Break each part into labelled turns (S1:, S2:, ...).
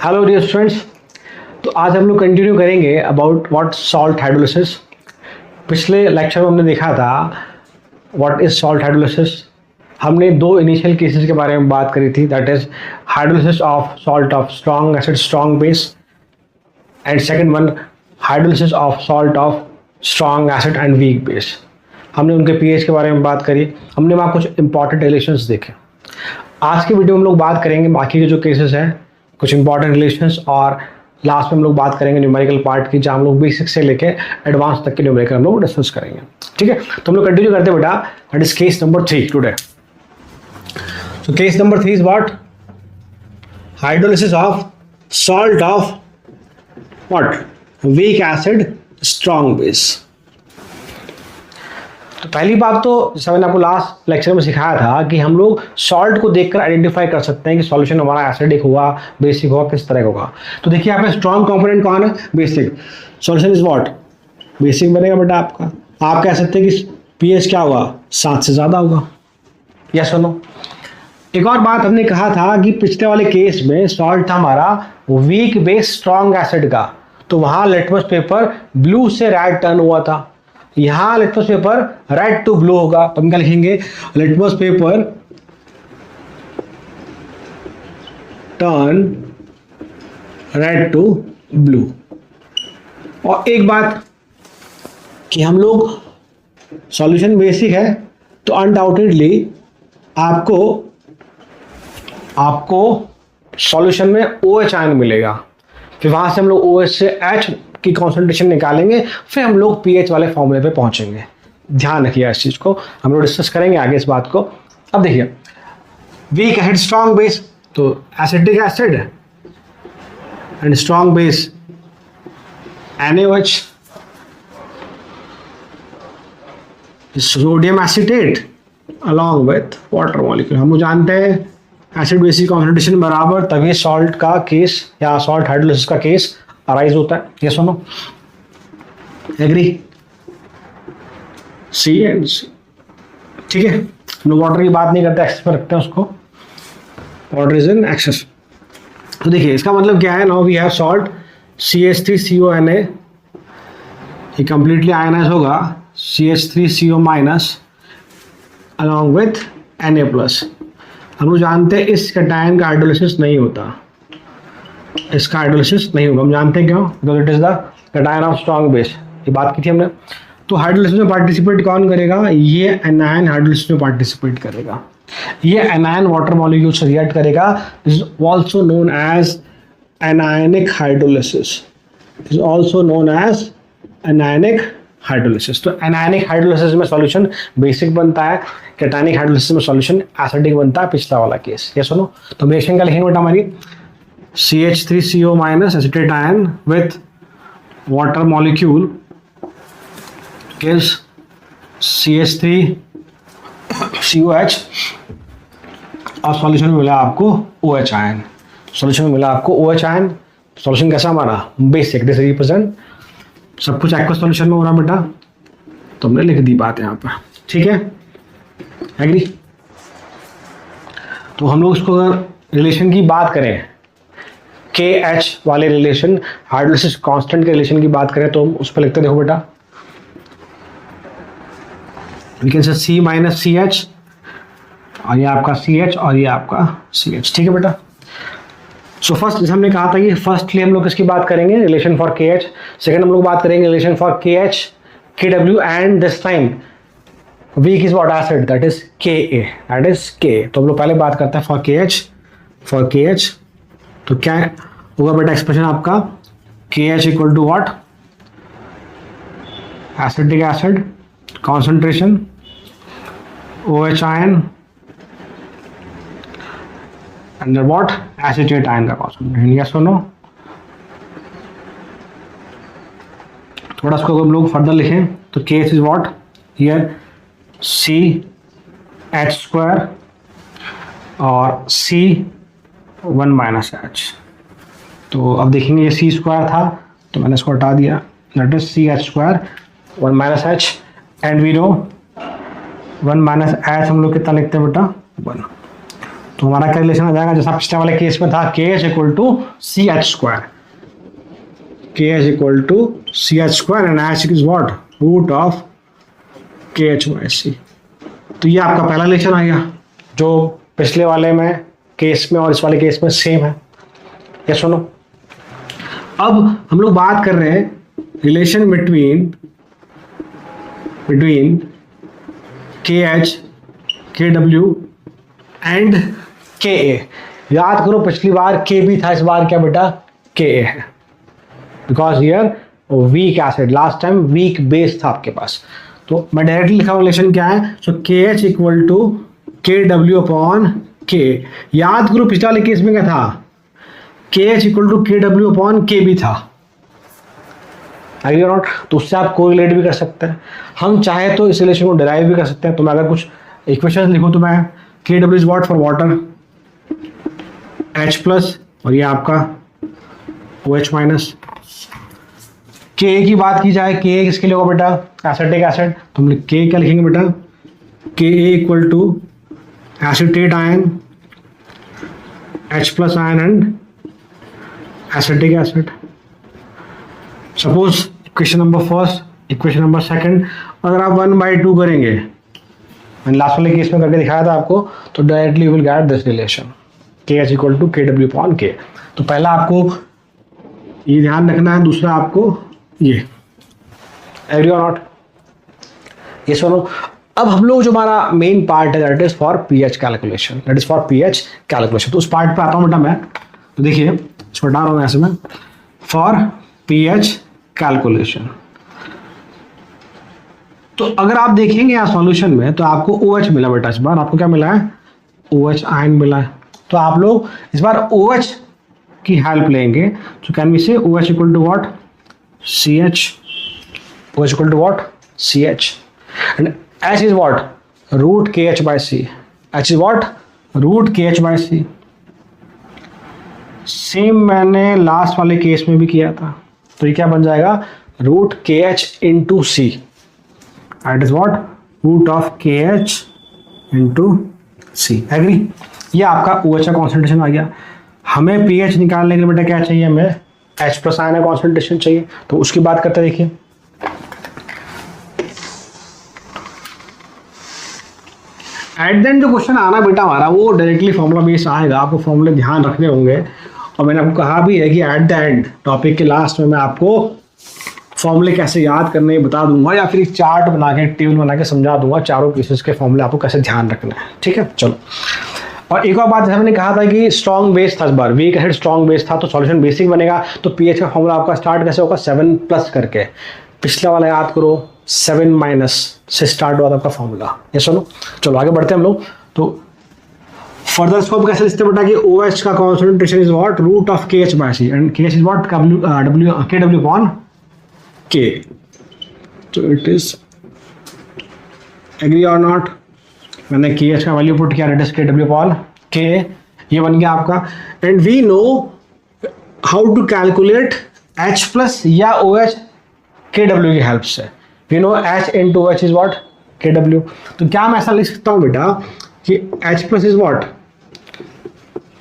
S1: Hello dear students, तो आज हम लोग कंटिन्यू करेंगे अबाउट व्हाट सॉल्ट हाइड्रोलिसिस। पिछले लेक्चर में हमने देखा था व्हाट इज सॉल्ट हाइड्रोलिसिस। हमने दो इनिशियल केसेस के बारे में बात करी थी, that is hydrolysis of salt of strong acid strong base and second one hydrolysis of salt of strong acid and weak base. हमने उनके पीएच के बारे में बात करी, हमने वहाँ कुछ इंपॉर्टेंट रिलेशंस देखे। आज के वीडियो में हम लोग बात करेंगे बाकी के जो केसेस हैं, कुछ इंपॉर्टेंट रिलेशंस, और लास्ट में हम लोग बात करेंगे न्यूमेरिकल पार्ट की, जहाँ हम लोग बेसिक से लेके एडवांस तक के न्यूमेरिकल हम लोग डिस्कस करेंगे। ठीक है, तो हम लोग कंटिन्यू करते हैं बेटा। That is case number 3 today. So case number 3 is what? Hydrolysis of salt of what? Weak acid strong base. तो पहली बात तो जैसे मैंने आपको लास्ट लेक्चर में सिखाया था कि हम लोग सॉल्ट को देखकर आइडेंटिफाई कर सकते हैं कि सॉल्यूशन हमारा एसिडिक हुआ, बेसिक हुआ, किस तरह का होगा। तो देखिए यहाँ पे स्ट्रॉन्ग कंपोनेंट कौन है? Basic. Solution is what? Basic बनेगा बेटा आपका। आप कह सकते हैं कि पीएच क्या होगा? 7 से ज़्यादा होगा। या सुनो, एक और बात हमने कहा था कि पिछले वाले केस में सॉल्ट था हमारा वीक बेस स्ट्रॉन्ग एसिड का, तो वहाँ लिटमस पेपर ब्लू से रेड टर्न हुआ था। यहाँ litmus paper red to blue होगा, तो हम क्या लिखेंगे? Litmus paper turn red to blue. और एक बात कि हम लोग सॉल्यूशन बेसिक है तो अनडाउटेडली आपको सॉल्यूशन में OH आयन मिलेगा। फिर वहां से हम लोग OH से H की कॉन्सेंट्रेशन निकालेंगे, फिर हम लोग पीएच वाले फॉर्मूले पे पहुंचेंगे। ध्यान रखिए इस चीज को, हम लोग डिस्कस करेंगे आगे इस बात को। अब देखिए, वीक एसिड स्ट्रॉन्ग बेस, तो acidic acid and strong base NaOH, sodium acetate along with water molecule. हम लोग जानते हैं एसिड बेसिक कॉन्सेंट्रेशन बराबर, तभी सॉल्ट का केस या सॉल्ट हाइड्रोलिसिस का केस अराइज होता है। ये सुनो, एग्री? सी एंड सी। ठीक है, हम लोग वाटर की बात नहीं करते, एक्सेस पर रखते हैं उसको। Water is in excess. तो देखिए इसका मतलब क्या है? Now we have salt CH3CONA, ये कंप्लीटली आयनाइज होगा CH3CO minus along with Na+। हम लोग जानते हैं इस कैटायन का हाइड्रोलिसिस नहीं होता, इसका हाइड्रोलिसिस नहीं होगा। हम जानते हैं क्यों? Because it is the cation of strong base. ये बात की थी हमने। तो हाइड्रोलिसिस में पार्टिसिपेट कौन करेगा? ये एनायन हाइड्रोलिसिस में पार्टिसिपेट करेगा। ये एनायन वाटर मॉलिक्यूल से रिएक्ट करेगा। This is also known as anionic hydrolysis. This is also known as anionic hydrolysis. तो एनायनिक हाइड्रोलिसिस में सॉल्यूशन बेसिक बनता है, कैटायनिक हाइड्रोलिसिस में सॉल्यूशन एसिडिक बनता है, पिछला वाला केस। ये सुनो, तो रिएक्शन क्या लिखेंगे बेटा हमारी? CH3CO minus acetate ion with water molecule gives CH3COH, और सॉल्यूशन में मिला आपको OH आयन। सॉल्यूशन में मिला आपको OH आयन। सॉल्यूशन कैसा हमारा? बेसिक। दिस रिप्रेजेंट सब कुछ एक्वस सॉल्यूशन में हो रहा बेटा, तो हमने लिख दी बात यहाँ पर। ठीक है, एग्री? तो हम लोग इसको अगर रिलेशन की बात करें, KH वाले रिलेशन, हाइड्रोलिसिस कांस्टेंट के रिलेशन की बात करें, तो हम उस पर लिखते देखो बेटा, we can say C minus CH, और ये आपका CH और ये आपका CH। ठीक है बेटा। सो फर्स्ट जैसे हमने कहा था कि फर्स्टली हम लोग किसकी बात करेंगे? Relation for KH। सेकंड हम लोग बात करेंगे relation for KH KW, and this time weak is what? Acid, that is Ka, that is K। तो हम लोग पहले बात करते हैं फॉर KH। तो क्या होगा बेटा एक्सप्रेशन आपका? KH equal to what? Acidic acid concentration OH ion under what? Acetate ion का कॉन्सेंट्रेशन। यस और नो? थोड़ा इसको हम लोग फर्दर लिखें तो KH is what? Here CH² और C1 माइनस H। तो अब देखेंगे ये C² था तो मैंने इसको हटा दिया, that is CH² 1 minus H, and we know 1 minus H हम लोग कितना लिखते हैं बेटा? 1। तो हमारा क्या रिलेशन आ जाएगा, जैसा पिछले वाले केस में था, K H equal to C H square, K H equal to C H square and H is what, root of K H by C. तो ये आपका पहला रिलेशन आ गया जो पिछले वाले में केस में और इस वाले केस में सेम है। ये सुनो, अब हम लोग बात कर रहे हैं रिलेशन बिटवीन के एच, के डब्ल्यू एंड के ए। याद करो पिछली बार के बी था, इस बार क्या बेटा के ए है, because here weak acid, last time week base था आपके पास। तो मैं डायरेक्टली लिखा हूं रिलेशन क्या है, सो के एच इक्वल टू के डब्ल्यू अपॉन के। याद करो पिछले वाले केस में क्या था, के एच इक्वल टू के डब्ल्यू अपॉन के बी था, नॉट। तो उससे आप कोरिलेट भी कर सकते हैं, हम चाहे तो इस रिलेशन को डिराइव भी कर सकते हैं। तो मैं अगर कुछ इक्वेशन लिखूं तो मैं के W is what for water, H plus और ये आपका ओ एच माइनस। के की बात की जाए, के किसके लिए होगा बेटा, एसिटिक एसिड, तो हम के क्या लिखेंगे बेटा, K equal to acetate ion, H plus ion and acetic acid. Suppose equation number first, equation number second, अगर आप 1/2 करेंगे, मैंने लास्ट वाले केस में करके दिखाया था आपको, तो directly you will get this relation के एच इक्वल टू के डब्ल्यू अपॉन के। तो पहला आपको ये ध्यान रखना है, दूसरा आपको ये, एग्री और नॉट। ये सुनो, अब हम लोग जो हमारा मेन पार्ट है that is for pH calculation, that is for pH calculation. तो उस पार्ट पे आता हूं बेटा मैं। तो देखिए इसको हटा रहा हूं ऐसे में, फॉर पीएच कैलकुलेशन। तो अगर आप देखेंगे यहाँ सॉल्यूशन में तो आपको OH मिला बेटा, इस बार आपको क्या मिला है, OH आयन मिला है। तो आप लोग इस बार OH की हेल्प लेंगे, तो can we say OH equal to what, CH, OH equal to what, CH and H is what, root KH by C, H is what, root KH by C। Same मैंने last वाले case में भी किया था, तो ये क्या बन जाएगा, root KH into C, that is what, root of KH into C, agree. ये आपका OH का कॉन्सेंट्रेशन आ गया। हमें pH निकालने के लिए बेटा क्या चाहिए, हमें H प्लस आयन का कॉन्सेंट्रेशन चाहिए, तो उसकी बात करते हैं। देखिए एट द एंड जो क्वेश्चन आना बेटा हमारा वो डायरेक्टली फॉर्मूला बेस आएगा, आपको फॉर्मूले ध्यान रखने होंगे। और मैंने आपको कहा भी है कि एट द एंड टॉपिक के लास्ट में मैं आपको फॉर्मूले कैसे याद करने बता दूंगा, या फिर एक चार्ट बना के टेबल बना के समझा दूंगा चारों केसेस के फॉर्मूले आपको कैसे ध्यान रखना है, ठीक है। चलो, और एक और बात जैसे मैंने कहा था कि स्ट्रॉन्ग बेस था, इस बार वीक एसिड स्ट्रॉन्ग बेस था, तो सॉल्यूशन बेसिक बनेगा। तो पीएच का फॉर्मूला आपका स्टार्ट कैसे होगा, 7 प्लस करके। पिछला वाला याद करो 7 माइनस से स्टार्ट हुआ था आपका फॉर्मूला, ये सुनो। चलो आगे बढ़ते हैं हम लोग। तो फर्दर स्कोप कैसे लिखते हैं बेटा कि OH का concentration is what, root of KH by C and KH is what, KW upon K। तो इट इज, एग्री और नॉट। मैंने KH का वैल्यू पुट किया, it is KW upon K, ये बन गया आपका। And we know how to calculate H plus या OH KW की हेल्प से। We know H into OH is what, KW। तो क्या मैं ऐसा लिख सकता हूँ बेटा कि H plus is what,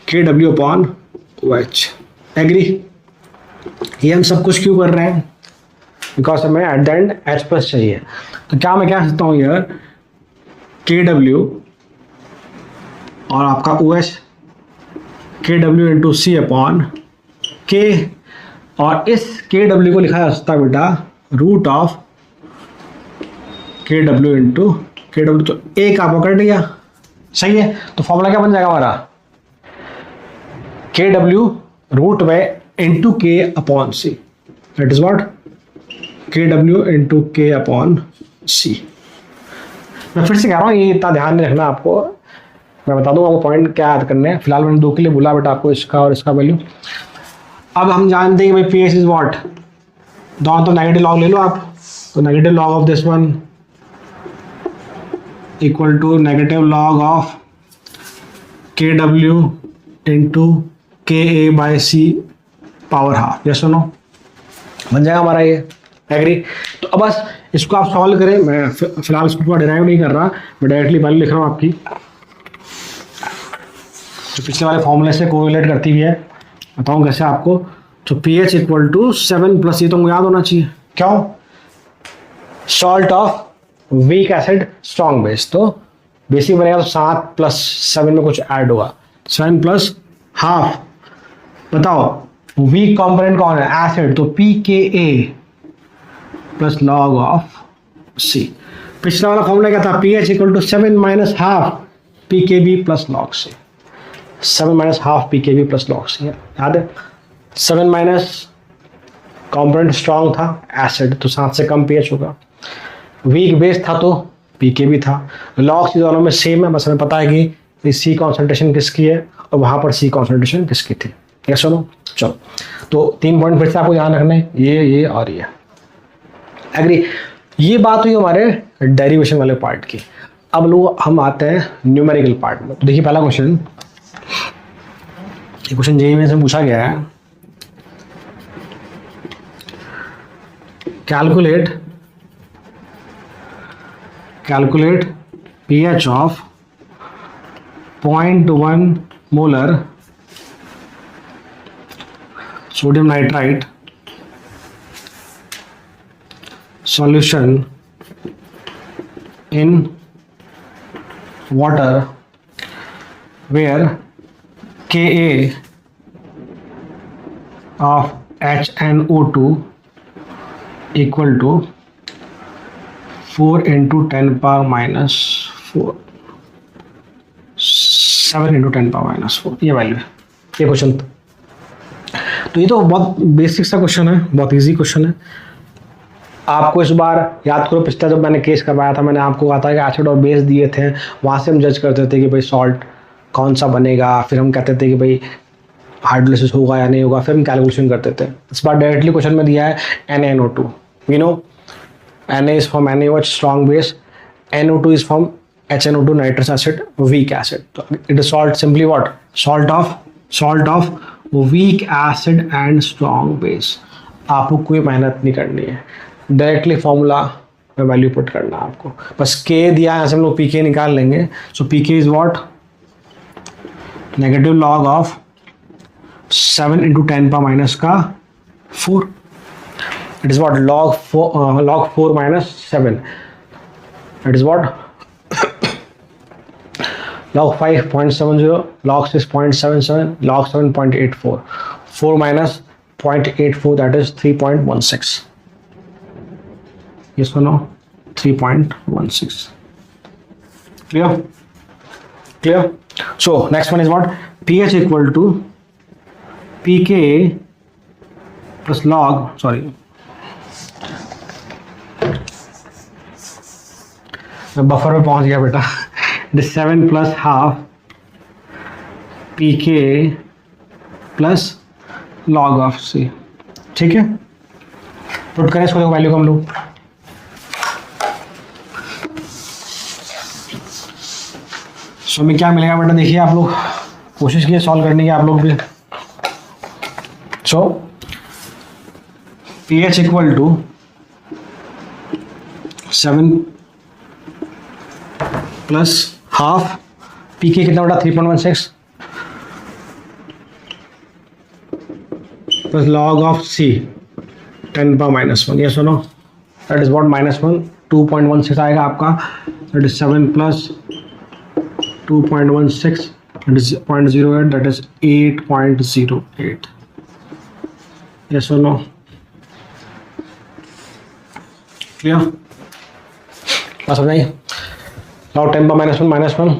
S1: KW upon OH, agree. ये हम सब कुछ क्यों कर रहे हैं, बिकॉज हमें at the end H plus चाहिए। तो क्या मैं कह सकता हूँ यार, KW और आपका OH, KW into C upon K, और इस KW को लिखा जा सकता है बेटा root of KW into KW। तो एक आपको कट गया, सही है। तो फॉर्मूला क्या बन जाएगा हमारा, KW रूट में into K upon C, that is what, KW into K upon C। मैं फिर से कह रहा हूँ, ये इतना ध्यान नहीं रखना आपको, मैं बता दूंगा आपको पॉइंट क्या याद करने हैं। फिलहाल मैंने 2 के लिए बोला बेटा आपको, इसका और इसका वैल्यू। अब हम जानते हैं कि भाई pH इज व्हाट, दोनों तो नेगेटिव लॉग ले लो आप, तो negative log of this one equal to negative log of KW into KA by C power half, yes और नो, बन जाएगा हमारा ये, एग्री। तो अब बस इसको आप सॉल्व करें। मैं फिलहाल इसको पूरा डिराइव नहीं कर रहा, मैं डायरेक्टली वैल्यू लिख रहा हूँ आपकी। जो पिछले वाले फॉर्मूले से कोरिलेट करती हुई है। बताऊँ कैसे आपको? तो pH इक्वल टू 7 प्लस, ये तुमको याद होना चाहिए। क्यों? Salt of weak acid strong base, तो बेसिक बनेगा तो 7 प्लस 7 में कुछ ऐड होगा, 7 प्लस हाफ। बताओ वीक कंपोनेंट कौन है? एसिड, तो pKa plus log of C। पिछला वाला फॉर्मूला क्या था? pH equal to 7 minus half pKb plus log C। 7 minus half pKb plus log C, याद है? 7 माइनस कंपोनेंट स्ट्रॉन्ग था एसिड, तो 7 से कम pH होगा। वीक बेस था तो pKb था। लॉग C दोनों में सेम है, बस हमें पता है कि C कॉन्सेंट्रेशन किसकी है और वहां पर C कॉन्सेंट्रेशन किसकी थी। ये सुनो, चलो तो 3 पॉइंट फिर से आपको ध्यान रखने, ये और ये। एग्री? ये बात हुई हमारे डेरिवेशन वाले पार्ट की। अब लोग हम आते हैं न्यूमेरिकल पार्ट में। तो देखिए पहला क्वेश्चन, ये क्वेश्चन जेईई में से पूछा गया है। Calculate pH of 0.1 molar sodium nitrite solution in water where Ka of HNO2 equal to 4 into 10 power minus 4, 7 into 10 power minus 4, ये वैल्यू है। ये क्वेश्चन तो ये तो बहुत बेसिक सा क्वेश्चन है, बहुत इजी क्वेश्चन है। आपको इस बार याद करो, पिछला जब मैंने केस करवाया था मैंने आपको कहा था कि एसिड और बेस दिए थे, वहाँ से हम जज करते थे कि भाई सॉल्ट कौन सा बनेगा, फिर हम कहते थे कि भाई हाइड्रोलिसिस होगा या नहीं होगा, फिर हम कैलकुलेशन करते थे। इस बार डायरेक्टली क्वेश्चन में दिया है NaNO2, we know Na is from NaOH strong base, NO2 is from HNO2 nitrous acid weak acid. So it is salt, simply what? Salt of weak acid and strong base. आपको कोई मेहनत नहीं करनी है, directly formula में value put करना है आपको। बस K दिया है, हम लोग pK निकाल लेंगे। सो pK is what? Negative log of 7 into 10 power minus का 4। It is what? log 4 minus 7. That is what? log 5.70, log 6.77, log 7.84. 4 minus 0.84, that is 3.16. Yes or no? 3.16. Clear? So next one is what? pH equal to pK plus log, sorry, मैं buffer में पहुंच गया बेटा। 7 plus half pK plus log of C, ठीक है? Put करें इसको, value को हम लोग। सो में क्या मिलेगा बेटा? देखिए आप लोग कोशिश कीजिए सॉल्व करने की, आप लोग भी। So pH equal to 7 plus half pK कितना बेटा? 3.16 plus log of C 10 power minus 1। ये सुनो, दैट इज व्हाट? -1, 2.16 आएगा आपका। That is 7 plus 2.16, that is 0.08, that is 8.08। ये सुनो, क्लियर? बस समझ आइए। Now 10 पर -1,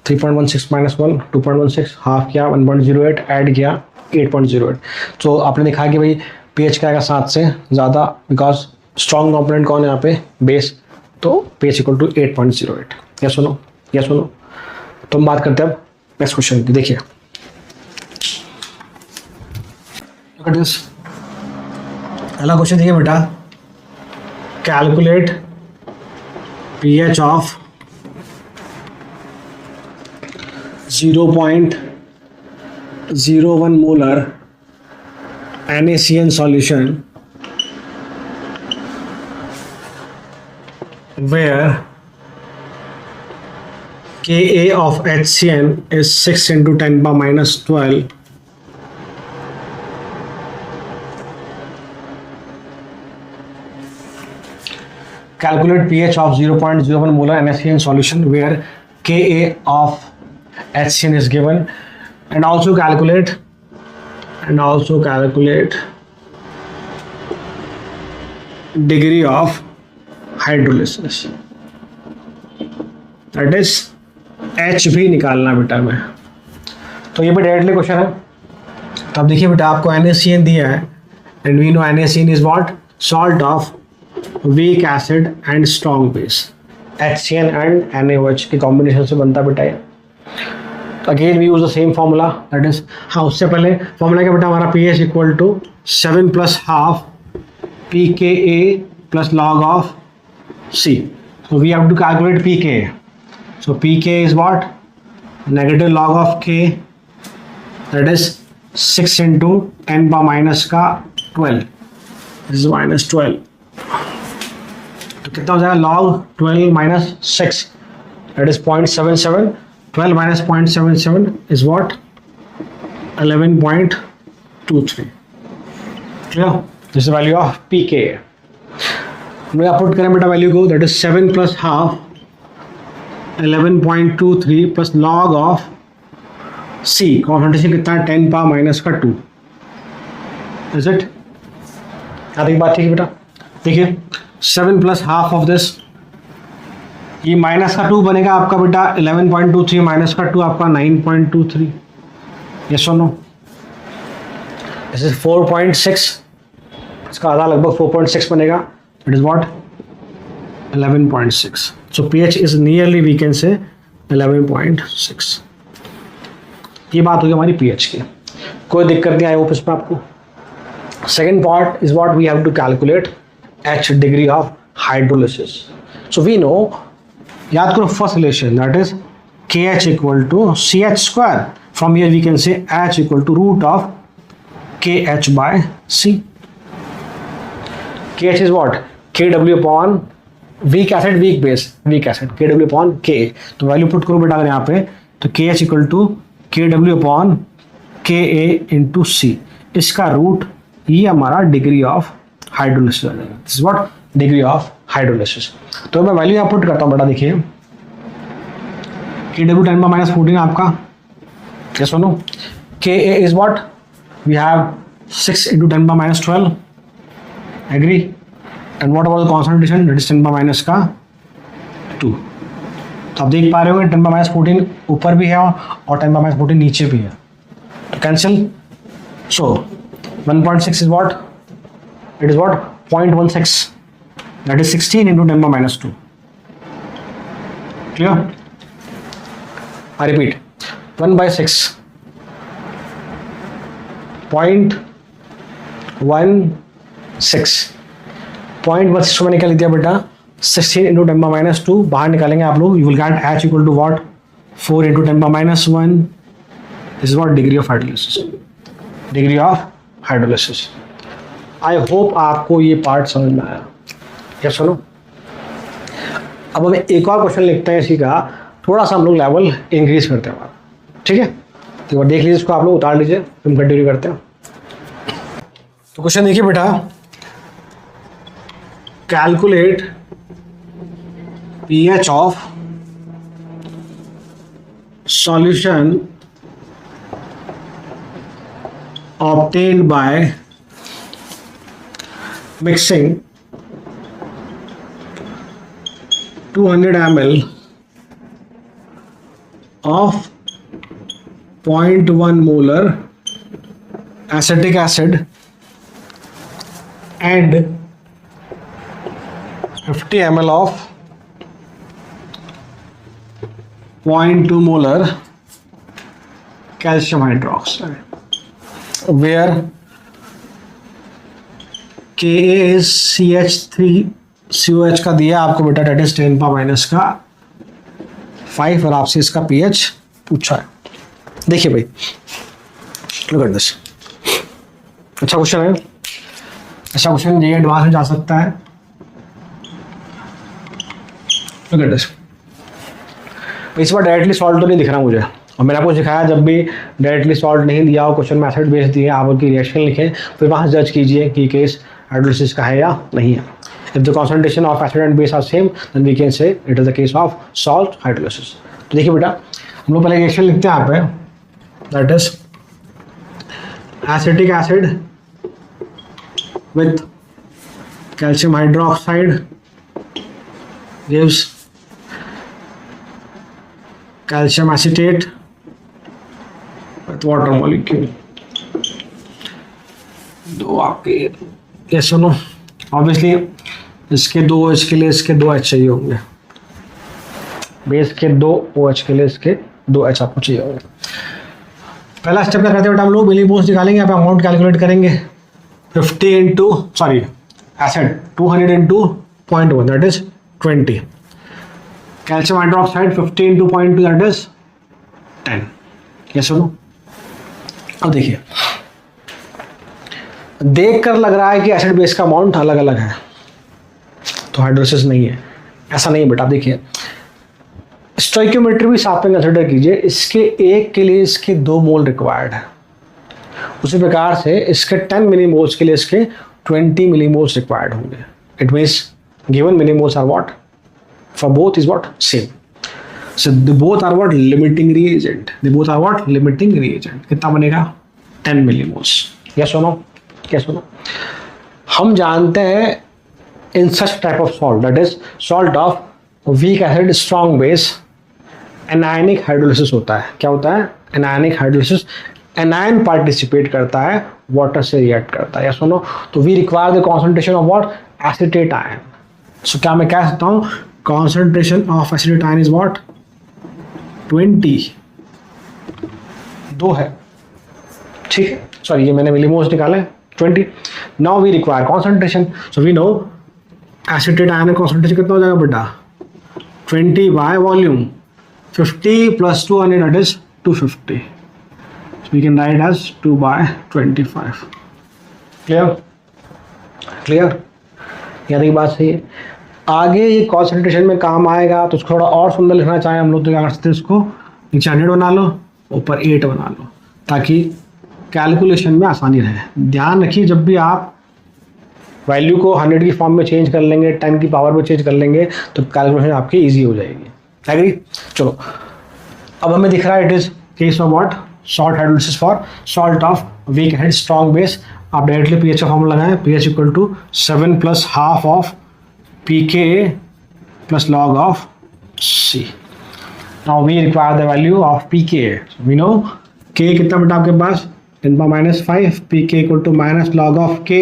S1: 3.16 -1, 2.16, हाफ किया 1.08, ऐड किया 8.08। तो आपने देखा कि भाई pH क्या आएगा 7 से ज़्यादा, बिकॉज स्ट्रॉन्ग कंपोनेंट कौन है यहाँ पे? बेस, तो pH इक्वल टू 8.08। या सुनो, तो हम बात करते हैं अब नेक्स्ट क्वेश्चन की। देखिए पहला क्वेश्चन देखिए बेटा, calculate pH of 0.01 molar NaCN solution where Ka of HCN is 6 into 10 power minus 12 calculate pH of 0.01 molar NaCN solution where Ka of HCN is given and also calculate degree of hydrolysis, that is H भी निकालना बेटा में। तो ये भी directly question है। तो अब देखिए बेटा आपको NaCN दिया है and we know NaCN is what, salt of weak acid and strong base. HCN and NaOH के कॉम्बिनेशन से बनता बेटा ये। तो again we use the same formula, that is, हाँ उससे पहले फार्मूला क्या बेटा हमारा, pH equal to 7 plus half pKa plus log of C. So we have to calculate pKa. So pKa is what? Negative log of K, that is 6 into 10 power minus का 12. This is minus 12. तो कितना हो जाएगा, log 12 minus 6, that is 0.77. 12 minus 0.77 is what? 11.23. Clear? This is the value of pKa. हम लोग put करें बेटा value को, that is 7 plus half 11.23 plus log of C, concentration कितना है, 10 पावर माइनस का 2, इज इट? आधी बात ठीक है बेटा। देखिए 7 प्लस हाफ ऑफ दिस, ये माइनस का 2 बनेगा आपका बेटा 11.23 माइनस का 2 आपका 9.23, यस और नो? दिस इज 4.6, इसका आधा लगभग 4.6 बनेगा, it is what, 11.6. So pH is nearly we can say 11.6. ये बात होगी हमारी pH की, कोई दिक्कत नहीं आई होप इसमें आपको। Second part is what we have to calculate H degree of hydrolysis. So we know, याद करो first relation, that is KH equal to CH square, from here we can say H equal to root of KH by C. KH is what? KW upon weak acid, weak base, weak acid, KW upon Ka. तो value put करो बेटा अगर यहाँ पे, तो KH equal to KW upon Ka into C, इसका root, ये हमारा डिग्री ऑफ हाइड्रोलिसिस आ जाएगा। This is what, degree of hydrolysis. तो मैं वैल्यू यहाँ पुट करता हूँ बेटा, देखिए KW 10 माइनस 14 आपका, क्या सुनो, Ka is what, we have 6 into 10 minus 12, agree, and what about the concentration, that is 10 power minus का 2। तो आप देख पा रहे हो 10 पावर माइनस 14 ऊपर भी है और 10 पावर माइनस 14 नीचे भी है, तो cancel. So 1.6 is what, it is what 0.16, that is 16 into 10 power minus 2। Clear? I repeat, 1/6 0.16, 0.16 को मैंने क्या लिख दिया बेटा, 16 इंटू 10 पावर माइनस 2, बाहर निकालेंगे आप लोग, you will get H equal to what, 4 into 10 power minus 1, this is what degree of hydrolysis, degree of hydrolysis. I hope आपको ये पार्ट समझ में आया, क्या सुनो। अब हम एक और क्वेश्चन लिखते हैं इसी का, थोड़ा सा हम लोग लेवल इंक्रीज करते हैं, ठीक है? तो देख लीजिए इसको, आप लोग उतार लीजिए, हम कंटिन्यू करते हैं। तो क्वेश्चन देखिए बेटा, calculate pH of solution obtained by mixing 200 ml of 0.1 molar acetic acid and 50 ml of 0.2 molar calcium hydroxide, where Ka is CH3COH का दिया आपको बेटा, डेट इज 10 पावर माइनस का 5, और आपसे इसका pH पूछा है। देखिए भाई, लुक एट दिस, अच्छा क्वेश्चन है, अच्छा क्वेश्चन, ये एडवांस में जा सकता है। लुक एट दिस, इस बार डायरेक्टली सॉल्ट तो नहीं दिख रहा मुझे, और मैंने आपको सिखाया जब भी डायरेक्टली सॉल्ट नहीं दिया हो, क्वेश्चन में एसिड बेस दिए, आप उनकी रिएक्शन लिखें, फिर वहाँ जज कीजिए कि केस हाइड्रोलिसिस का है या नहीं है। If the concentration of acid and base are same then we can say it is the case of salt hydrolysis. तो देखिए बेटा, हम लोग पहले रिएक्शन लिखते हैं यहाँ पे, that is acetic acid with calcium hydroxide gives calcium acetate with water molecule। दो आपके ये सुनो, ऑब्वियसली इसके दो OH के लिए इसके दो H चाहिए होंगे, बेस के दो OH के लिए इसके दो H आपको चाहिए होंगे। पहला स्टेप क्या करते हैं बेटा, हम लोग मिलीमोल्स निकालेंगे, यहाँ पे अमाउंट कैलकुलेट करेंगे 50 into acid 200 into 0.1 that is 20, calcium hydroxide 50 into 0.2 that is 10। ये सुनो, अब देखिए, देख कर लग रहा है कि एसिड बेस का अमाउंट अलग अलग है, तो हाइड्रोलिसिस नहीं है, ऐसा नहीं है बेटा। देखिए स्टोइकियोमेट्री भी साथ में कंसिडर कीजिए, इसके एक के लिए इसके 2 मोल रिक्वायर्ड है, उसी प्रकार से इसके 10 मिलीमोल्स के लिए इसके 20 मिलीमोल्स रिक्वायर्ड होंगे। It means given millimoles are what for both is what same, so they both are what limiting reagent, they both are what limiting reagent। कितना बनेगा 10 मिलीमोल्स। या सुनो, क्या सुनो, हम जानते हैं in such type of salt that is salt of weak acid strong base anionic hydrolysis होता है। क्या होता है anionic hydrolysis, anion participate करता है, water से react करता है। या सुनो, तो we require the concentration of what acetate ion। so क्या मैं कह सकता हूँ concentration of acetate ion is what 20, 2 है, ठीक है, सॉरी ये मैंने मिलीमोल्स निकाले 20। Now we require concentration, so we know acetate ion concentration कितना हो जाएगा बेटा 20 by volume 50 plus 200 that is 250, so we can write as 2 by 25। Clear clear, यहाँ तक बात सही है। आगे ये कॉन्सेंट्रेशन में काम आएगा, तो उसको थोड़ा और सुंदर लिखना चाहें हम लोग तो क्या कर सकते हैं, इसको नीचे 100 बना लो, ऊपर 8 बना लो, ताकि कैलकुलेशन में आसानी रहे। ध्यान रखिए जब भी आप वैल्यू को 100 की फॉर्म में चेंज कर लेंगे, 10 की पावर में चेंज कर लेंगे, तो कैलकुलेशन आपकी ईजी हो जाएगी। एग्री? चलो अब हमें दिख रहा है it is case of what salt hydrolysis for salt of weak head strong base. आप डायरेक्टली पीएच का फॉर्मूला लगाएं, pH equal to 7 plus half of pK plus log of C। Now we require the value of pK। So we know K कितना बेटा आपके पास 10⁻⁵, pK equal to minus log of K,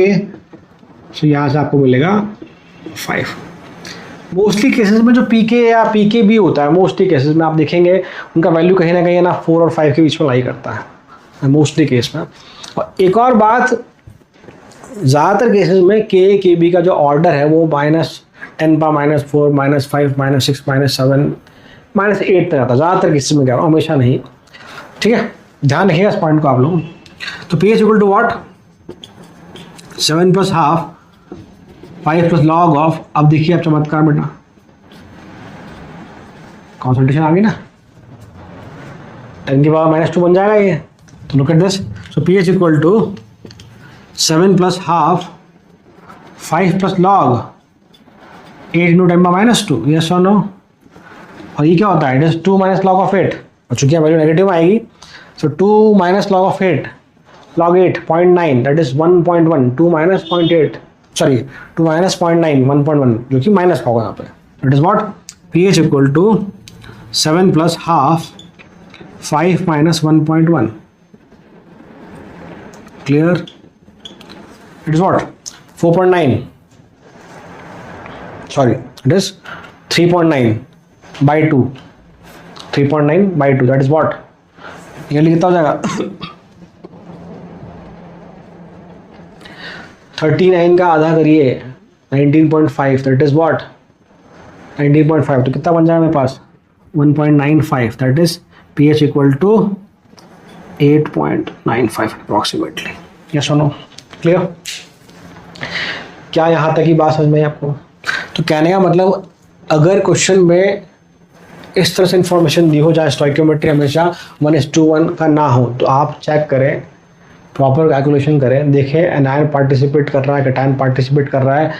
S1: so यहाँ से आपको मिलेगा 5। Mostly cases में जो pK या pKb होता है, मोस्टली केसेस में आप देखेंगे उनका वैल्यू कहीं ना कहीं ना 4 और 5 के बीच में लाई करता है मोस्टली केस में। और एक और बात, ज़्यादातर केसेस में Kb का जो ऑर्डर है वो -10⁻⁴, -5, -6, -7, -8 तक आता है, ज़्यादातर केसेस में, क्या हमेशा नहीं, ठीक है, ध्यान रखिएगा इस पॉइंट को आप लोग। तो pH equal to what 7 plus half 5 plus log of, अब देखिए आप चमत्कार बेटा, कॉन्सेंट्रेशन आ गई ना, 10 की पावर -2 बन जाएगा ये। तो look at this, so pH equal to 7 plus half 5 plus log 8 into 10⁻², yes और नो। और ये क्या होता है, it is 2 minus log of 8, और चूंकि वैल्यू नेगेटिव आएगी, so 2 minus log of 8 log 8 0.9 that is 1.1, 2 minus 0.8 sorry 2 minus 0.9 1.1, जो कि माइनस होगा यहाँ पे। That is what pH equal to 7 plus half 5 minus 1.1। Clear? It is what 4.9 sorry it is 3.9 by 2, 3.9 by 2 that is what, ये कितना हो जाएगा 39 का आधा करिए 19.5 that is what 19.5, तो कितना बन जाएगा मेरे पास 1.95, that is pH equal to 8.95 approximately। yes or no? clear? क्या यहाँ तक की बात समझ में आपको? तो कहने का मतलब, अगर क्वेश्चन में इस तरह से इंफॉर्मेशन दी हो, जहाँ स्टोइकियोमेट्री हमेशा 1:1 का ना हो, तो आप चेक करें, प्रॉपर कैलकुलेशन करें, देखें एनायन पार्टिसिपेट कर रहा है, कैटायन पार्टिसिपेट कर रहा है,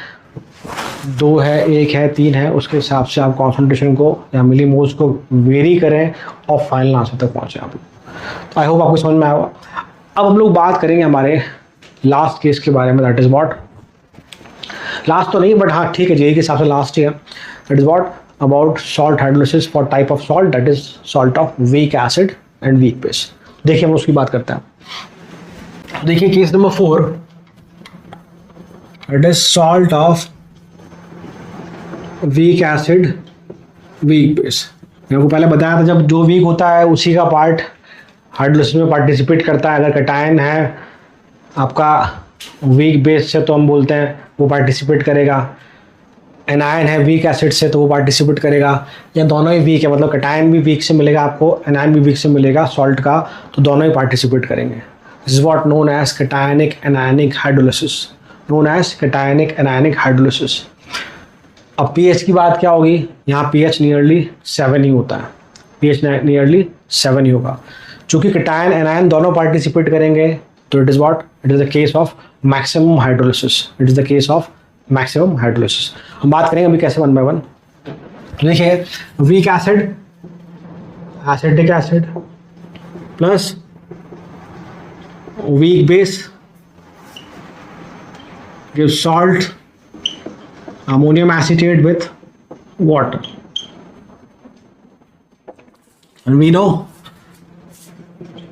S1: 2 है, 1 है, 3 है, उसके हिसाब से आप कॉन्सेंट्रेशन को या मिलीमोल्स को वेरी करें और फाइनल आंसर तक पहुँचे आप। तो आई होप आपको समझ में आया होगा। अब हम लोग बात करेंगे हमारे लास्ट केस के बारे में, दैट इज़ व्हाट, लास्ट तो नहीं बट हाँ ठीक है, जेई के हिसाब से लास्ट ही है, that is what about salt hydrolysis for type of salt, that is salt of weak acid and weak base. देखिए हम उसकी बात करते हैं। देखिए case number 4, that is salt of weak acid weak base. मैंने आपको पहले बताया था, जब जो वीक होता है उसी का पार्ट हाइड्रोलिसिस में पार्टिसिपेट करता है। अगर कैटायन है आपका वीक बेस से तो हम बोलते हैं वो पार्टिसिपेट करेगा, एनायन है वीक एसिड से तो वो पार्टिसिपेट करेगा, या दोनों ही वीक है, मतलब कैटायन भी वीक से मिलेगा आपको, एनायन भी वीक से मिलेगा सॉल्ट का, तो दोनों ही पार्टिसिपेट करेंगे। This is what known as cationic anionic hydrolysis, known as cationic anionic hydrolysis. अब पीएच की बात क्या होगी, यहाँ पीएच नियरली 7 ही होता है, पीएच नियरली 7 ही होगा। चूंकि कैटायन एनायन दोनों पार्टिसिपेट करेंगे तो it is what, it is the case of maximum hydrolysis, it is the case of maximum hydrolysis. हम बात करेंगे अभी कैसे 1 by 1। देखिए weak acid, acidic acid plus weak base gives salt ammonium acetate with water, and we know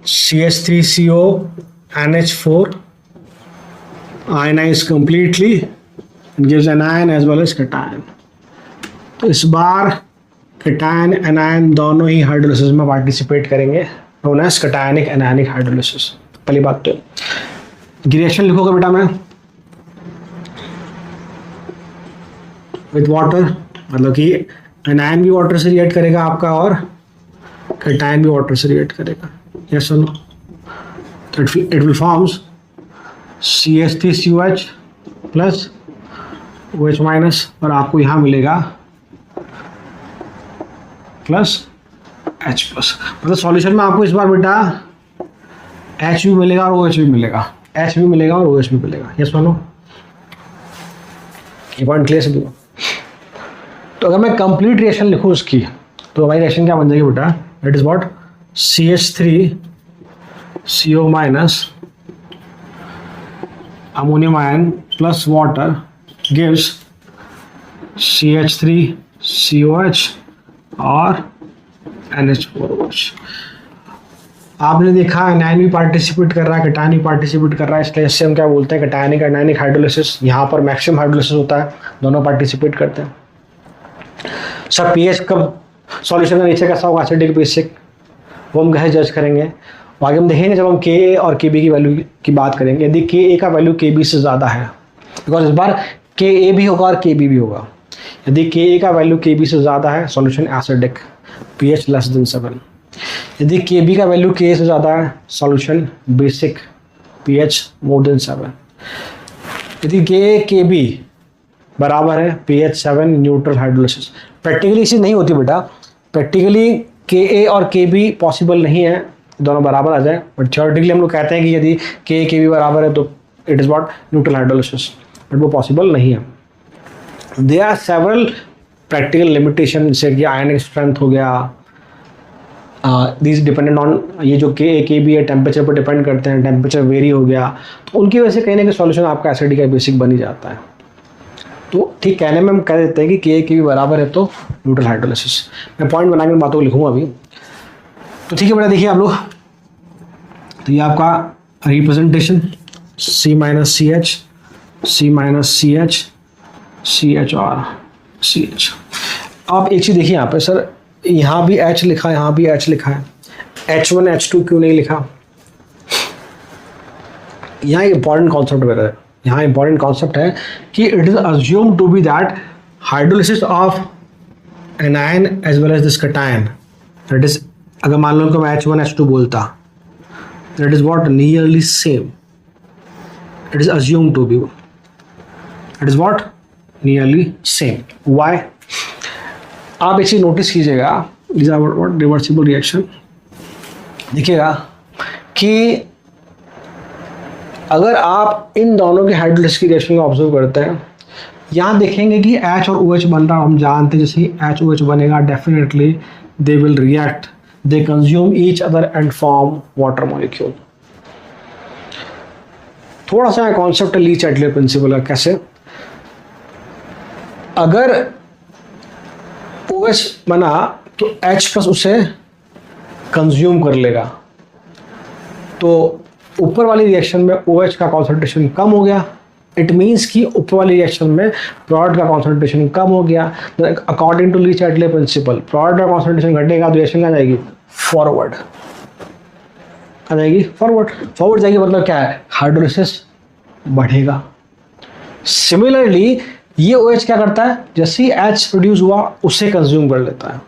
S1: CH3CO NH4 ionize completely and gives anion as well as cation। तो इस बार cation anion दोनों ही हाइड्रोलिसिस में participate करेंगे, known as cationic anionic hydrolysis. पहली बात तो reaction लिखोगे बेटा मैं विथ वाटर, मतलब कि एनायन भी वाटर से रिएक्ट करेगा आपका और कैटायन भी वाटर से रिएक्ट करेगा, यस और नो। तो it will forms CH3COH plus OH minus, और आपको यहाँ मिलेगा प्लस H प्लस। मतलब सॉल्यूशन में आपको इस बार बेटा H भी मिलेगा और OH भी मिलेगा, H भी मिलेगा और OH भी मिलेगा, यस और नो। ये पॉइंट क्लियर से। तो अगर मैं कंप्लीट रिएक्शन लिखूँ उसकी, तो हमारी रिएक्शन क्या बन जाएगी बेटा, that is what CH3CO minus ammonium ion plus water gives CH3COH और NH4OH। आपने देखा एनायन भी पार्टिसिपेट कर रहा है, कैटायन भी पार्टिसिपेट कर रहा है, इसलिए इससे हम क्या बोलते हैं, कैटायनिक एनायनिक हाइड्रोलिसिस। यहाँ पर मैक्सिमम हाइड्रोलिसिस होता है, दोनों पार्टिसिपेट करते हैं। सर पीएच कब सॉल्यूशन का नेचर कैसा होगा, एसिडिक बेसिक, वो हम कैसे जज करेंगे, आगे हम देखेंगे जब हम के और के बी की वैल्यू की बात करेंगे। यदि के ए का वैल्यू के बी से ज़्यादा है, बिकॉज इस बार के ए भी होगा और के बी भी होगा। यदि के ए का वैल्यू के बी से ज़्यादा है, solution acidic, pH less than 7। यदि के बी का वैल्यू के ए से ज़्यादा है, solution basic, pH more than 7। यदि के बी बराबर है पीएच 7, न्यूट्रल हाइड्रोलिसिस। प्रैक्टिकली इसी नहीं होती बेटा, प्रैक्टिकली के ए और के बी पॉसिबल नहीं है दोनों बराबर आ जाए, बट थ्योरेटिकली हम लोग कहते हैं कि यदि के बी बराबर है तो it is what neutral hydrolysis, but वो पॉसिबल नहीं है। There are several practical limitation, जैसे कि आयनिक स्ट्रेंथ हो गया, दीज डिपेंडेंट ऑन, ये जो के बी है टेम्परेचर पर डिपेंड करते हैं, टेम्परेचर वेरी हो गया तो उनकी वजह से कहीं ना कहीं सॉल्यूशन आपका एसिडिक या बेसिक बन ही जाता है। तो ठीक कहने में हम कह देते हैं कि के बी बराबर है तो न्यूट्रल हाइड्रोलिसिस। मैं पॉइंट बना के बातों को लिखूँगा अभी। तो ठीक है बेटा, देखिए आप लोग, तो ये आपका representation C minus C H, C minus C H, CH और CH। आप एक चीज़ देखिए यहाँ पे, सर यहाँ भी H लिखा है, यहाँ भी H लिखा है, H1 H2 क्यों नहीं लिखा? यहाँ इंपॉर्टेंट कॉन्सेप्ट वगैरह है, यहाँ इंपॉर्टेंट कॉन्सेप्ट है कि it is assume to be that hydrolysis of anion as well as this cation, that is, अगर मान लो कि मैं H1 H2 बोलता, that is what nearly same, it is assume to be, it is what nearly same. Why? आप एक चीज notice कीजिएगा, these are what reversible reaction. देखिएगा कि अगर आप इन दोनों के हाइड्रोलिसिस की रिएक्शन को ऑब्जर्व करते हैं, यहाँ देखेंगे कि H और OH बन रहा, हम जानते हैं जैसे ही HOH बनेगा definitely they will react, they consume each other and form water molecule. थोड़ा सा कॉन्सेप्ट ली चैटले प्रिंसिपल है. कैसे? अगर OH बना तो H प्लस उसे कंज्यूम कर लेगा, तो ऊपर वाली रिएक्शन में OH का कॉन्सेंट्रेशन कम हो गया. इट मीन्स कि ऊपर वाली रिएक्शन में प्रोडक्ट का कॉन्सेंट्रेशन कम हो गया. According to Le Chatelier principle product का कॉन्सेंट्रेशन घटेगा तो रिएक्शन क्या जाएगी? फॉरवर्ड आ जाएगी. फॉरवर्ड जाएगी मतलब क्या है? हाइड्रोलिसिस बढ़ेगा. सिमिलरली ये OH क्या करता है? जैसे ही H प्रोड्यूस हुआ उसे कंज्यूम कर लेता है.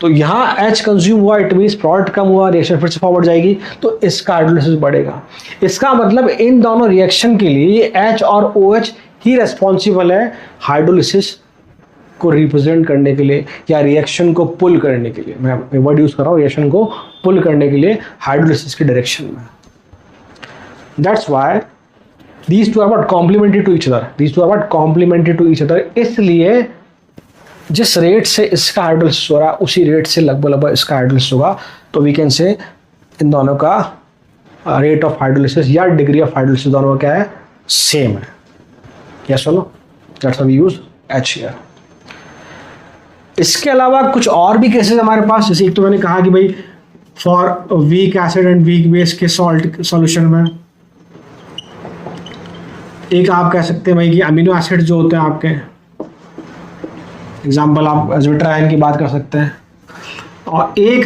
S1: तो यहाँ H कंज्यूम हुआ, इट मीन्स प्रोडक्ट कम हुआ, रिएक्शन फिर से फॉरवर्ड जाएगी, तो इसका हाइड्रोलिसिस बढ़ेगा. इसका मतलब इन दोनों रिएक्शन के लिए ये H और OH ही रेस्पॉन्सिबल है हाइड्रोलिसिस को रिप्रेजेंट करने के लिए या रिएक्शन को पुल करने के लिए. मैं वर्ड यूज कर रहा हूँ, रिएक्शन को पुल करने के लिए हाइड्रोलिसिस की डायरेक्शन में. That's why these two are what complementary to each other. These two are what complementary to each other. इसलिए जिस रेट से इसका हाइड्रोलिसिस हो रहा है उसी रेट से लगभग इसका हाइड्रोलिसिस होगा. तो वी कैन से इन दोनों का रेट ऑफ हाइड्रोलिसिस या डिग्री ऑफ हाइड्रोलिसिस दोनों का क्या है? सेम है. यस और no? That's we use H here. इसके अलावा कुछ और भी केसेस हमारे पास, जैसे एक तो मैंने कहा कि भाई for week acid and weak base के सॉल्ट सॉल्यूशन में, एक आप कह सकते हैं भाई कि अमीनो एसिड जो होते हैं आपके, एग्जांपल आप एज़ोट्राइन की बात कर सकते हैं. और एक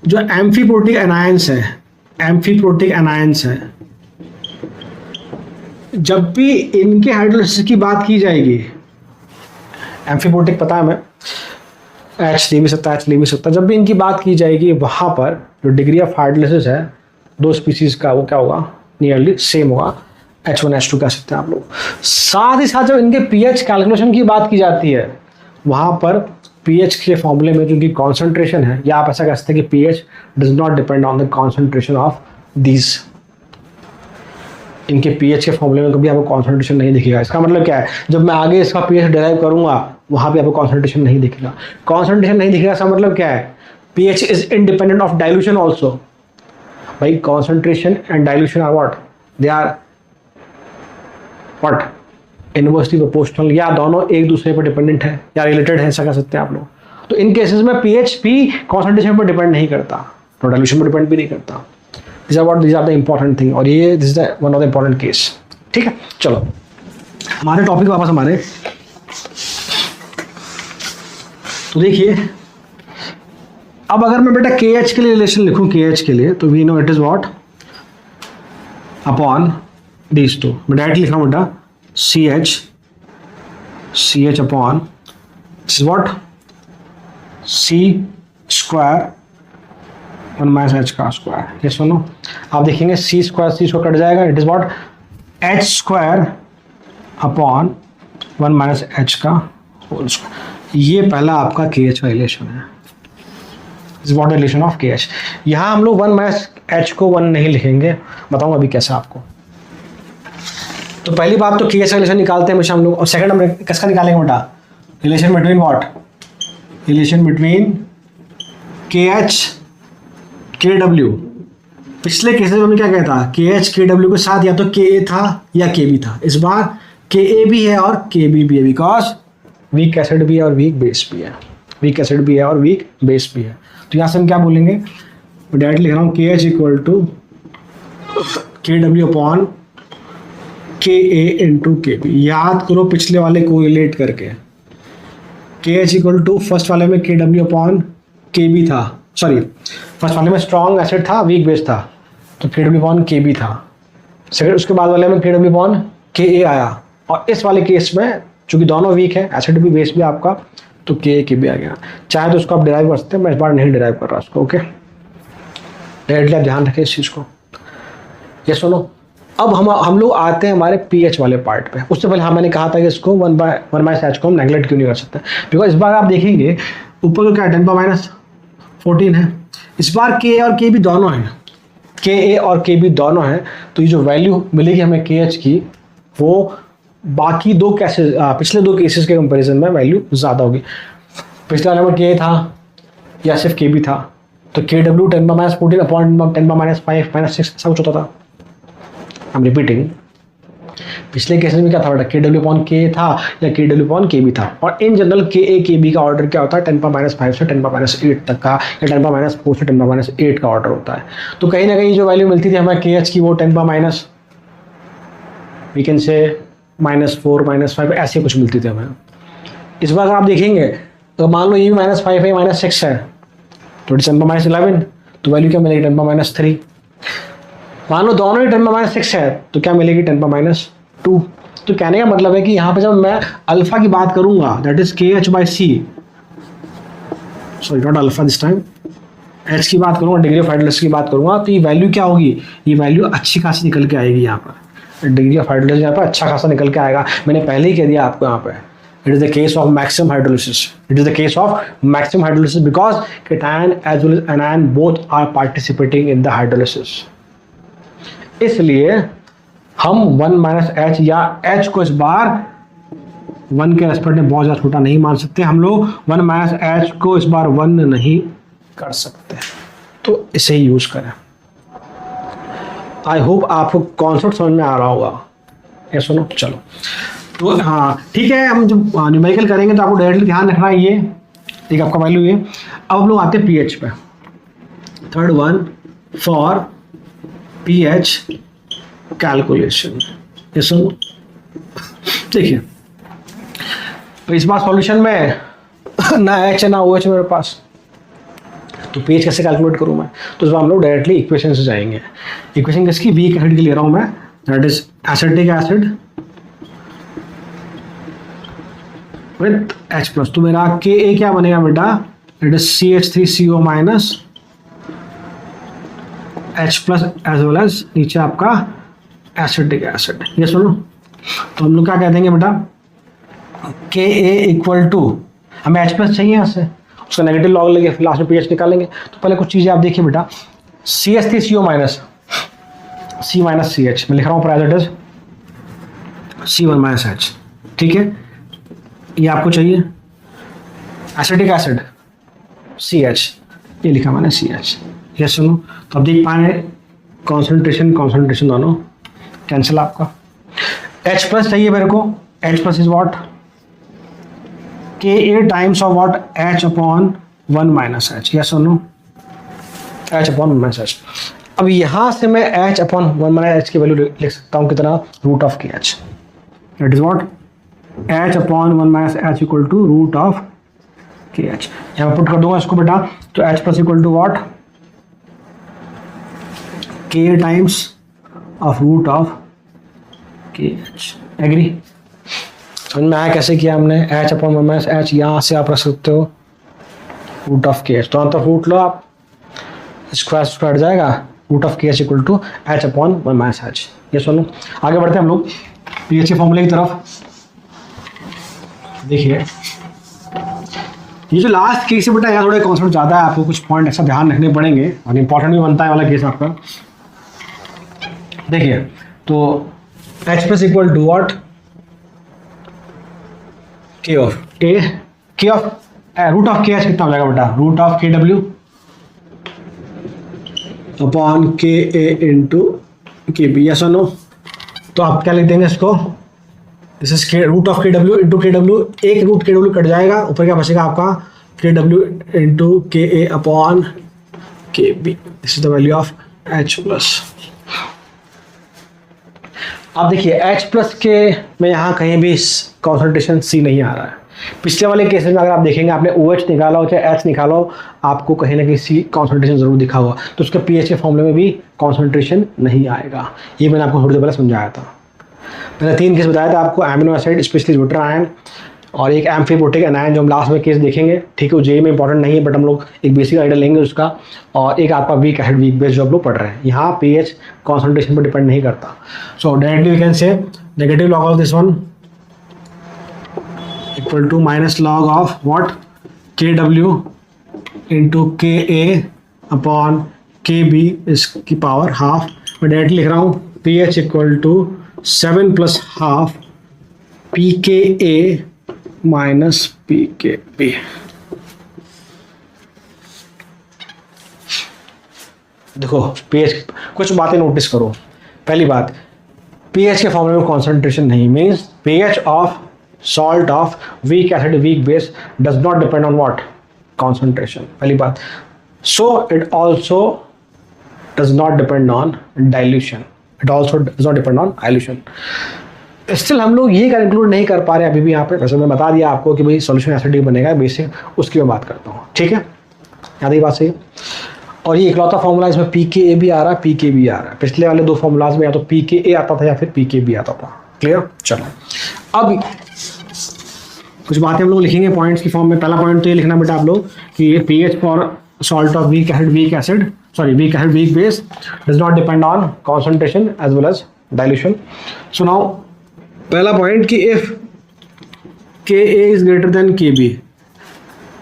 S1: जो एम्फीप्रोटिक एनायंस है, जब भी इनके हाइड्रोलिसिस की बात की जाएगी, एम्फीप्रोटिक पता है हमें, H ले भी सकता है, जब भी इनकी बात की जाएगी वहाँ पर जो डिग्री ऑफ हाइड्रोलिसिस है दो स्पीसीज का वो क्या होगा? नियरली सेम होगा. H1 H2 कह सकते हैं आप लोग. साथ ही साथ जब इनके pH कैलकुलेशन की बात की जाती है वहाँ पर pH के फॉर्मूले में जो इनकी कॉन्सेंट्रेशन है, या आप ऐसा कह सकते हैं कि pH does not depend on the concentration of these. इनके pH के फॉर्मूले में कभी आपको कॉन्सेंट्रेशन नहीं दिखेगा. इसका मतलब क्या है? जब मैं आगे इसका pH डिराइव करूंगा वहाँ पे आपको कॉन्सेंट्रेशन नहीं दिखेगा. इसका मतलब क्या है? pH is independent of dilution also. भाई concentration and dilution are what? They are what? Inversely proportional, या दोनों एक दूसरे पर डिपेंडेंट है या रिलेटेड है, ऐसा कह सकते हैं आप लोग. तो इन केसेस में pH भी कॉन्सेंट्रेशन पर डिपेंड नहीं करता, तो डाइल्यूशन पर डिपेंड भी नहीं करता. these are the important thing. और ये this is the one of the important case. ठीक है, चलो हमारे टॉपिक वापस हमारे. तो देखिए अब अगर मैं बेटा KH के लिए रिलेशन लिखूं, KH के लिए, तो we know it is what upon these two. मैं डायरेक्ट लिख रहा हूं बेटा CH upon this is what C square 1 minus H का स्क्वायर. ये सुनो, आप देखेंगे C स्क्वायर कट जाएगा. It is what H square upon 1 minus H का होल स्क्वायर. ये पहला आपका KH का रिलेशन है. Is what relation of KH. यहाँ हम लोग 1 माइनस H को 1 नहीं लिखेंगे, बताऊंगा अभी कैसे आपको. तो पहली बात तो KH का रिलेशन निकालते हैं हमेशा हम लोग. और सेकंड हम किसका निकालेंगे बेटा? Relation between what? Relation between KH KW. पिछले केसेस में हमने क्या कहता था? KH KW के साथ या तो KA था या KB था. इस बार KA भी है और KB भी है, बिकॉज वीक एसिड भी है और वीक बेस भी है. तो यहाँ से हम क्या बोलेंगे? मैं डायरेक्ट लिख रहा हूँ KH equal to KW upon KA into KB. याद करो पिछले वाले को रिलेट करके. KH इक्वल टू फर्स्ट वाले में KW अपॉन KB था, सॉरी फर्स्ट वाले में स्ट्रॉन्ग एसिड था, वीक बेस था, तो KW अपॉन KB था. सेकंड उसके बाद वाले में KW अपॉन KA आया. और इस वाले केस में चूंकि दोनों वीक है, एसिड भी बेस भी आपका, तो KA KB आ गया. चाहे तो उसको आप डिराइव कर सकते हैं, मैं इस बार नहीं डिराइव कर रहा उसको. ओके, डायरेक्टली आप ध्यान रखें इस चीज़ को. ये सुनो, अब हम लोग आते हैं हमारे pH वाले पार्ट पे. उससे पहले मैंने कहा था कि इसको 1 माइनस H को हम नेगलेक्ट क्यों नहीं कर सकते, बिकॉज इस बार आप देखेंगे ऊपर का क्या 10⁻14 है। इस बार के और के भी दोनों हैं, के ए और के बी दोनों हैं, तो ये जो वैल्यू मिलेगी हमें के एच की वो बाकी दो केसेस, पिछले दो केसेस के कंपैरिजन में वैल्यू ज़्यादा होगी। पिछला नंबर के था या सिर्फ के बी था, तो के डब्ल्यू 10⁻14 अपॉन 10⁻5 -6 ऐसा कुछ होता था। आई एम रिपीटिंग, पिछले केस में क्या था बेटा, के डब्ल्यू अपॉन के था या के डब्ल्यू अपॉन के बी था। और इन जनरल के ए के बी का ऑर्डर क्या होता है, 10⁻5 से 10⁻8 तक का, या 10⁻4 से 10⁻8 का ऑर्डर होता है। तो कहीं ना कहीं जो वैल्यू मिलती थी हमें के एच की वो 10⁻, वी कैन से -4 -5 ऐसे कुछ मिलती थी हमें। इस बार अगर आप देखेंगे तो मान लो ये भी -5 है, -6 है, तो 10⁻11, तो वैल्यू क्या मिलेगी 10⁻3। मान लो दोनों ही 10⁻6 है, तो क्या मिलेगी 10⁻2। तो कहने का मतलब है कि यहाँ पे जब मैं अल्फा की बात करूंगा, that is K H by C, sorry not alpha this time, H की बात करूंगा, डिग्री ऑफ हाइड्रोलिसिस की बात करूंगा, तो ये वैल्यू क्या होगी, ये वैल्यू अच्छी खासी निकल के आएगी। यहाँ पर डिग्री ऑफ हाइड्रोलिसिस यहाँ पर अच्छा खासा निकल के आएगा। मैंने पहले ही कह दिया आपको यहाँ पे, it is the case of maximum hydrolysis, it is the case of maximum hydrolysis because cation as well as anion both are participating in the hydrolysis. इसलिए हम 1 - h या h को इस बार 1 के रेस्पेक्ट में बहुत ज़्यादा छोटा नहीं मान सकते। हम लोग 1 - h को इस बार 1 नहीं कर सकते, तो इसे ही यूज करें। आई होप आपको कॉन्सेप्ट समझ में आ रहा होगा। ये सुनो, चलो तो हाँ ठीक है, हम जब न्यूमेरिकल करेंगे तो आपको डायरेक्टली ध्यान रखना है, ये एक आपका वैल्यू ये। अब हम लोग आते हैं पीएच पे, third one for pH calculation. ये सुनो, देखिए तो इस बार सॉल्यूशन में ना एच है ना ओ एच मेरे पास, तो पीएच कैसे कैलकुलेट करूँ मैं, तो इस बार हम लोग डायरेक्टली इक्वेशन से जाएंगे। इक्वेशन किसकी, वीक एसिड की ले रहा हूँ मैं, that is acetic acid with H plus. तो मेरा के ए क्या बनेगा बेटा, it is CH3CO minus H plus as well as नीचे आपका एसिटिक एसिड। ये सुनो, तो हम लोग क्या कह देंगे बेटा, के ए इक्वल टू, हमें H प्लस चाहिए यहाँ से, उसका नेगेटिव लॉग लेंगे, फिर लास्ट में पीएच निकालेंगे। तो पहले कुछ चीज़ें आप देखिए बेटा, CH3CO minus C minus CH, मैं लिख रहा हूँ पर as it is C1 minus H, ठीक है। ये आपको चाहिए एसिटिक एसिड CH, ये लिखा मैंने CH। ये सुनो, तो अब देख पाए कॉन्सेंट्रेशन दोनों कैंसिल आपका। H प्लस चाहिए मेरे को, H plus is what, K A times of what, H upon 1 minus H। ये सुनो, H अपॉन 1 माइनस H। अब यहाँ से मैं H अपॉन 1 माइनस H की वैल्यू लिख सकता हूँ कितना, root of K H, that is what H upon 1 minus H equal to root of K H. यहाँ पुट कर दूंगा इसको बेटा, तो H plus equal to what, K times of root of K H. Agree, समझ में आया कैसे किया हमने, H अपॉन 1 माइनस H, यहाँ से आप रख सकते हो रूट ऑफ के एच, तो अंतर रूट लो आप, स्क्वायर स्क्वायर जाएगा, root of K H equal to H upon 1 minus H। ये सुनो, आगे बढ़ते हैं हम लोग पीएच के फॉर्मूले की तरफ। देखिए ये जो लास्ट केस है बेटा, यहाँ थोड़े कॉन्सेप्ट ज़्यादा है, आपको कुछ पॉइंट ऐसा ध्यान रखने पड़ेंगे और इंपॉर्टेंट भी बनता है वाला केस आपका। देखिए तो H plus equal to what, K of root of K H कितना हो जाएगा बेटा, root of K W upon K A into K B. Yes और नो, तो आप क्या लिख देंगे इसको, this is K root of K W into K W, एक रूट के डब्ल्यू कट जाएगा, ऊपर क्या बचेगा आपका K W into K A upon K B. This is the value of H plus. आप देखिए H प्लस के में यहाँ कहीं भी कॉन्सेंट्रेशन C नहीं आ रहा है। पिछले वाले केसेस में अगर आप देखेंगे, आपने OH निकाला हो चाहे H निकाला हो, आपको कहीं ना कहीं C कॉन्सेंट्रेशन जरूर दिखा होगा, तो उसके पीएच के फॉर्मूले में भी कॉन्सेंट्रेशन नहीं आएगा। ये मैंने आपको थोड़ी देर पहले समझाया था। मैंने 3 केस बताया था आपको, एमिनो एसिड स्पेशली ब्यूटान आयन, और एक एम्फीबोटिक एनायन जो हम लास्ट में केस देखेंगे, ठीक है। वो जेई में इंपॉर्टेंट नहीं है, बट हम लोग एक बेसिक आइडिया लेंगे उसका। और एक आपका वीक एसिड, वीक बेस जो आप लोग पढ़ रहे हैं, यहाँ पीएच कॉन्सेंट्रेशन पर डिपेंड नहीं करता। So directly we can say negative log of this one equal to minus log of what, KW into KA अपॉन KB इसकी पावर हाफ। मैं डायरेक्टली लिख रहा हूँ pH equal to 7 plus half pKa minus pKb। देखो pH, कुछ बातें notice करो। पहली बात, pH के फॉर्मूले में कॉन्सेंट्रेशन नहीं, means pH of salt of weak acid weak base does not depend on what, concentration, पहली बात। So it also does not depend on dilution, it also does not depend on dilution. Still हम लोग ये include नहीं कर पा रहे अभी भी यहाँ पे। वैसे मैं बता दिया आपको कि भाई सॉल्यूशन एसिडिक बनेगा बेसिक, उसकी मैं बात करता हूँ, ठीक है, याद ही बात सही है। और ये इकलौता फॉर्मूला इसमें pKa भी आ रहा है, pK भी आ रहा है। पिछले वाले दो फॉर्मूलाज में या तो pKa आता था या फिर pKb आता था। क्लियर? चलो अब कुछ बातें हम लोग लिखेंगे पॉइंट्स की फॉर्म में। पहला पॉइंट तो ये लिखना बेटा आप लोग कि pH for salt of weak acid weak base does not depend on concentration as well as dilution. So now पहला पॉइंट कि if Ka is greater than Kb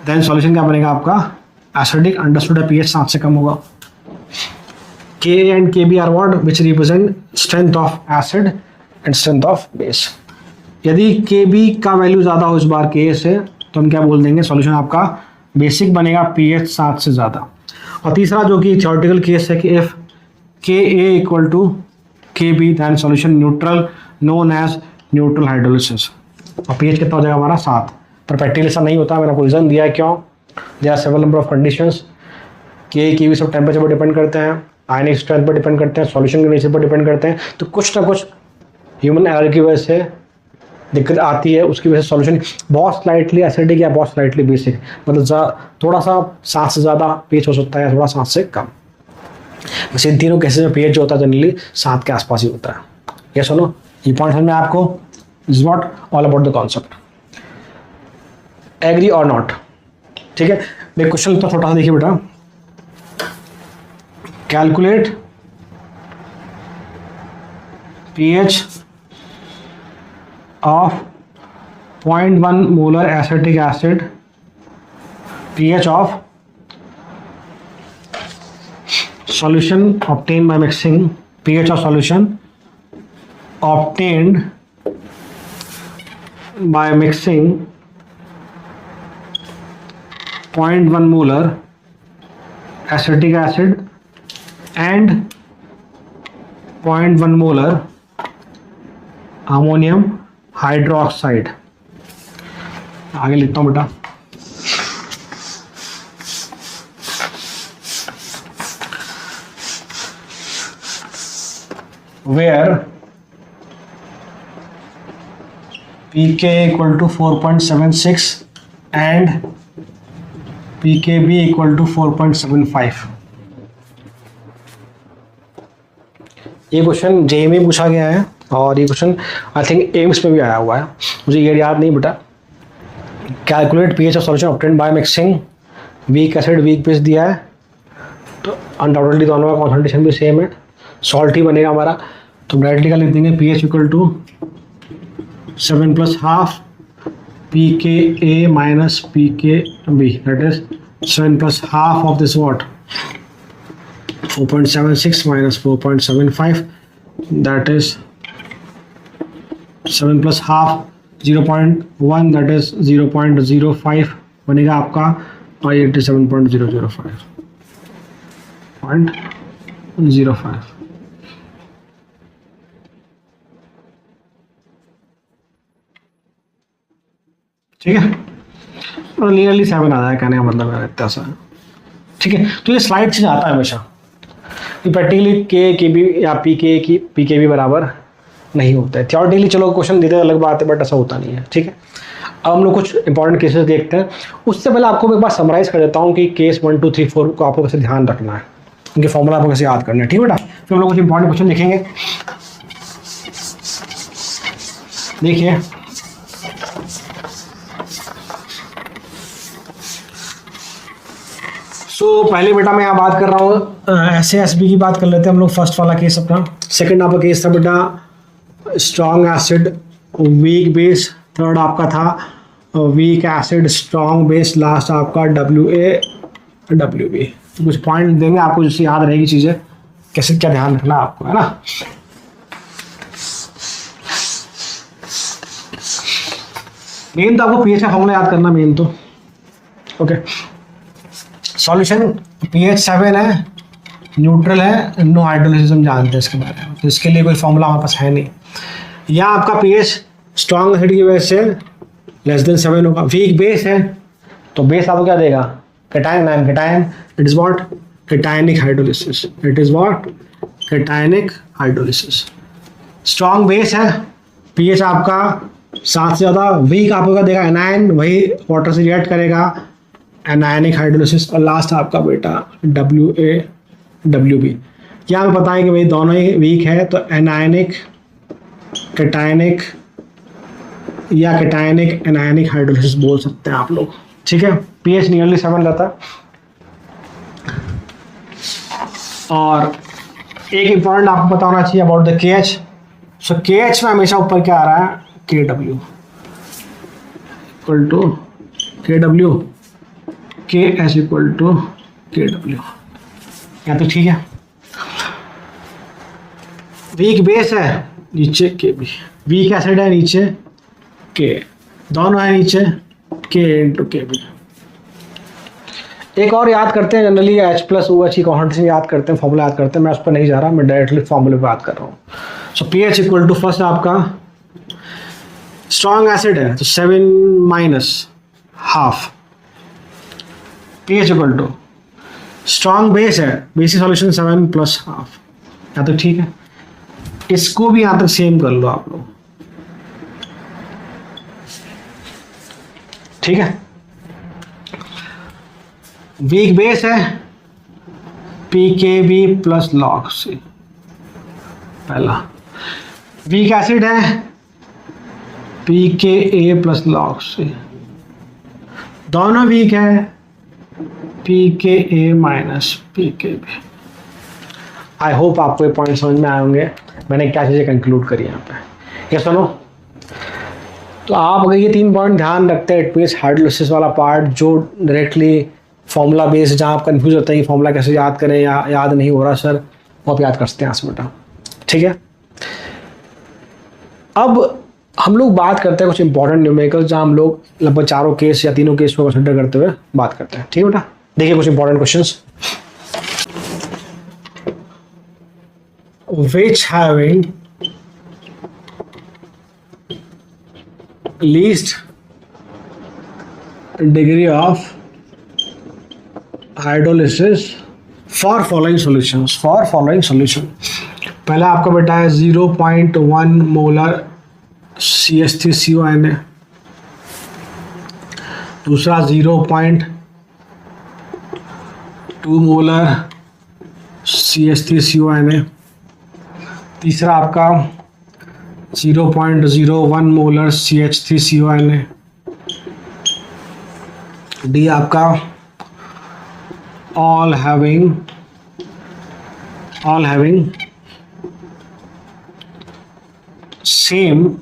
S1: then solution क्या बनेगा आपका, एसिडिक। अंडरस्टूड है, pH 7 से कम होगा। Ka and Kb are what, which represent strength of acid and strength of base. यदि Kb का वैल्यू ज़्यादा हो इस बार Ka से, तो हम क्या बोल देंगे, सॉल्यूशन आपका बेसिक बनेगा pH 7 से ज़्यादा। और तीसरा जो कि थ्योरेटिकल केस है कि if Ka equal to Kb then solution neutral known as neutral hydrolysis. और pH कितना हो जाएगा हमारा 7। पर प्रैक्टिकली ऐसा नहीं होता, मैंने आपको रीज़न दिया है क्यों। There are several number of conditions. के भी सब टेम्परेचर पर डिपेंड करते हैं, आयनिक स्ट्रेंथ पर डिपेंड करते हैं, सॉल्यूशन के नेचर पर डिपेंड करते हैं। तो कुछ ना कुछ ह्यूमन एरर की वजह से दिक्कत आती है, उसकी वजह से सॉल्यूशन बहुत स्लाइटली एसिडिक या बहुत स्लाइटली बेसिक, मतलब थोड़ा सा 7 से ज़्यादा pH हो सकता है, थोड़ा 7 से कम। वैसे इन तीनों केसेस में pH जो होता है जनरली 7 के आसपास ही होता है। ये सुनो, ये पॉइंट समझ में आपको, is what all about the concept. Agree और नॉट, ठीक है। मैं क्वेश्चन तो छोटा सा देखिए बेटा, calculate pH of 0.1 molar acetic acid, pH of solution obtained by mixing, pH of solution obtained by mixing 0.1 molar acetic acid and 0.1 molar ammonium hydroxide. आगे लिखता हूं बेटा, where pK equal to 4.76 and pKb equal to 4.75। ये question JEE में पूछा गया है और ये क्वेश्चन आई थिंक एम्स में भी आया हुआ है, मुझे ये याद नहीं बेटा। Calculate pH of solution obtained by mixing week acid weak base दिया है, तो अनडाउटेडली दोनों का कॉन्सेंट्रेशन भी सेम है, सॉल्ट ही बनेगा हमारा। तो डायरेक्टली का लिख देंगे pH equal to 7 plus half pKa minus pKb, that is 7 plus half of this what 4.76 minus 4.75, that is 7 plus half 0.1, that is 0.05 बनेगा आपका, और 87.005। ठीक है, और नियरली 7 आ जाए, कहने का मतलब है इतना सा। ठीक है, तो ये स्लाइड से आता है हमेशा, प्रैक्टिकली Kb या pKb बराबर नहीं होता है। थ्योरेटिकली चलो क्वेश्चन देते हैं अलग बात है, बट ऐसा होता नहीं है। ठीक है, अब हम लोग कुछ इंपॉर्टेंट केसेस देखते हैं। उससे पहले आपको एक बार समराइज कर देता हूँ कि केस 1 2 3 4 को आपको कैसे ध्यान रखना है, उनके फॉर्मूला आपको कैसे याद करना है। ठीक है बेटा, फिर हम लोग कुछ इंपॉर्टेंट क्वेश्चन देखेंगे। देखिए, पहले बेटा मैं यहाँ बात कर रहा हूँ SASB की बात कर लेते हैं हम लोग। फर्स्ट वाला केस अपना, सेकंड आपका केस था बेटा strong acid weak base, third आपका था weak acid, strong base, last आपका WaWb। तो कुछ पॉइंट देंगे आपको जिससे याद रहेगी चीज़ें, कैसे क्या ध्यान रखना आपको, है ना। मेन तो आपको पीएच का फॉर्मूला याद करना, मेन तो ओके। सॉल्यूशन पीएच 7 है, न्यूट्रल है, नो हाइड्रोलिसिस, हम जानते हैं इसके बारे में, तो इसके लिए कोई फॉर्मूला हमारे पास है नहीं। यहाँ आपका पीएच स्ट्रॉन्ग एसिड की वजह से <7 होगा। वीक बेस है तो बेस आपको क्या देगा, cation ion, cation, it is what, cationic hydrolysis, it is what, cationic hydrolysis. Strong base है, पीएच आपका 7 से ज़्यादा, वीक आपको क्या देगा, एनायन, वही वाटर से रिएक्ट करेगा, एनायनिक हाइड्रोलिसिस। और लास्ट आपका बेटा WaWb। क्या हमें पता है कि भाई दोनों ही वीक है, तो एनायनिक कैटायनिक या कैटायनिक एनायनिक हाइड्रोलिसिस बोल सकते हैं आप लोग, ठीक है। पीएच नियरली 7 रहता है। और एक इंपॉर्टेंट आपको पता होना चाहिए about the KH। So KH में हमेशा ऊपर क्या आ रहा है, KW equal to KW, KH equal to KW, या तो ठीक है। वीक बेस है नीचे KB, वीक एसिड है नीचे K, दोनों है नीचे K इंटू KB। एक और याद करते हैं जनरली, H+OH की कॉन्सेंट्रेशन याद करते हैं, फॉर्मूला याद करते हैं, मैं उस पर नहीं जा रहा, मैं डायरेक्टली फॉर्मूले पे बात कर रहा हूँ। So pH equal to first आपका स्ट्रॉन्ग एसिड है तो 7 minus half, pH equal to strong base है, बेसिक सॉल्यूशन 7 प्लस हाफ, या तो ठीक है। इसको भी यहाँ तक सेम कर लो आप लोग, ठीक है। वीक बेस है PKB प्लस log C, पहला। वीक एसिड है PKA प्लस log C, दोनों वीक है PKA माइनस PKB। आई होप आपको ये पॉइंट समझ में आए होंगे, मैंने क्या चीज़ें कंक्लूड करी यहाँ पे, ये सुनो। तो आप अगर ये 3 पॉइंट ध्यान रखते हैं, पीएच हाइड्रोलिसिस वाला पार्ट जो डायरेक्टली फॉर्मूला बेस, जहाँ आप कंफ्यूज होते हैं कि फॉर्मूला कैसे याद करें या याद नहीं हो रहा सर, वो आप याद कर सकते हैं यहाँ बेटा, ठीक है। अब हम लोग बात करते हैं कुछ इंपॉर्टेंट न्यूमेरिकल्स, जहाँ हम लोग लगभग 4 केस या 3 केस को कंसिडर करते हुए बात करते हैं, ठीक है बेटा। देखिए कुछ important questions, which having least degree of hydrolysis for following solutions, for following solution। पहला आपका बेटा है 0.1 मोलर CH3CONA, दूसरा 0.2 मोलर CH3CONA, तीसरा आपका 0.01 मोलर CH3CONA, डी आपका all having same